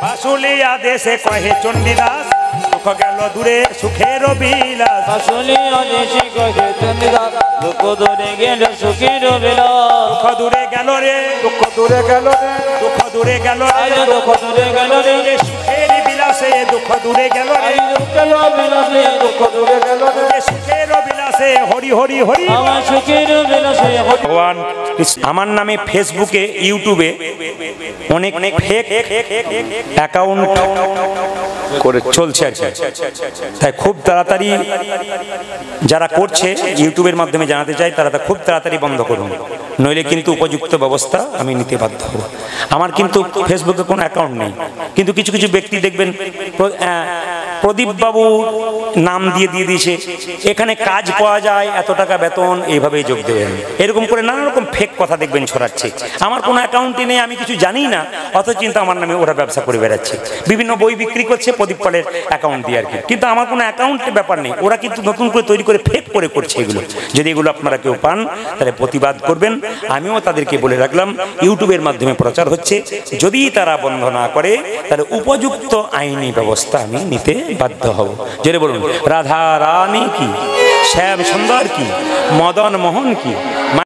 বাসুলিয়া দেশে কহে চণ্ডীদাস দুঃখ গেল দূরে সুখের বিলাস বাসুলি দেশে কহে চণ্ডীদাস দুঃখ ধরে গেলে সুখীর বিলাস দুঃখ দূরে গেল রে দুঃখ দূরে গেল রে দুঃখ দূরে গেল আজ রে দুঃখ দূরে গেল রে যে সুখের বিলাসে দুঃখ দূরে গেল রে আজ দুঃখের বিলাসে দুঃখ দূরে গেল রে যে সুখের বিলাসে হরি হরি হরি আমার সুখের বিলাসে ভগবান কৃষ্ণ। আমার নামে ফেসবুকে ইউটিউবে অনেক অনেক ফেক অ্যাকাউন্ট করে চলছে আর কি। তাই খুব তাড়াতাড়ি যারা করছে ইউটিউবের মাধ্যমে জানাতে চাই তারা তা খুব তাড়াতাড়ি বন্ধ করুন, নইলে কিন্তু উপযুক্ত ব্যবস্থা আমি নিতে বাধ্য হব। আমার কিন্তু ফেসবুকে কোনো অ্যাকাউন্ট নেই, কিন্তু কিছু কিছু ব্যক্তি দেখবেন প্রদীপ বাবু নাম দিয়ে দিয়েছে, এখানে কাজ পাওয়া যায়, এত টাকা বেতন, এইভাবেই যোগ দেবেন, এরকম করে নানা রকম ফেক কথা দেখবেন ছড়াচ্ছে। আমার কোনো অ্যাকাউন্টই নেই, আমি কিছু জানি না, অথচ চিন্তা আমার নামে ওরা ব্যবসা করে বেড়াচ্ছে, বিভিন্ন বই বিক্রি করছে প্রদীপ পালের অ্যাকাউন্ট দিয়ে আর কি, কিন্তু আমার কোনো অ্যাকাউন্টের ব্যাপার নেই, ওরা কিন্তু নতুন করে তৈরি করে ফেক করে করছে এগুলো। যদি এগুলো আপনারা কেউ পান তাহলে প্রতিবাদ করবেন। আমিও তাদেরকে বলে রাখলাম, ইউটিউবের মাধ্যমে প্রচার হচ্ছে, যদি তারা বন্ধ না করে তাহলে উপযুক্ত আইনি ব্যবস্থা আমি নিতে বাধ্য হব। জোরে বলুন, রাধা রানী কি, শ্যাম সুন্দর কি, মদন মোহন কি।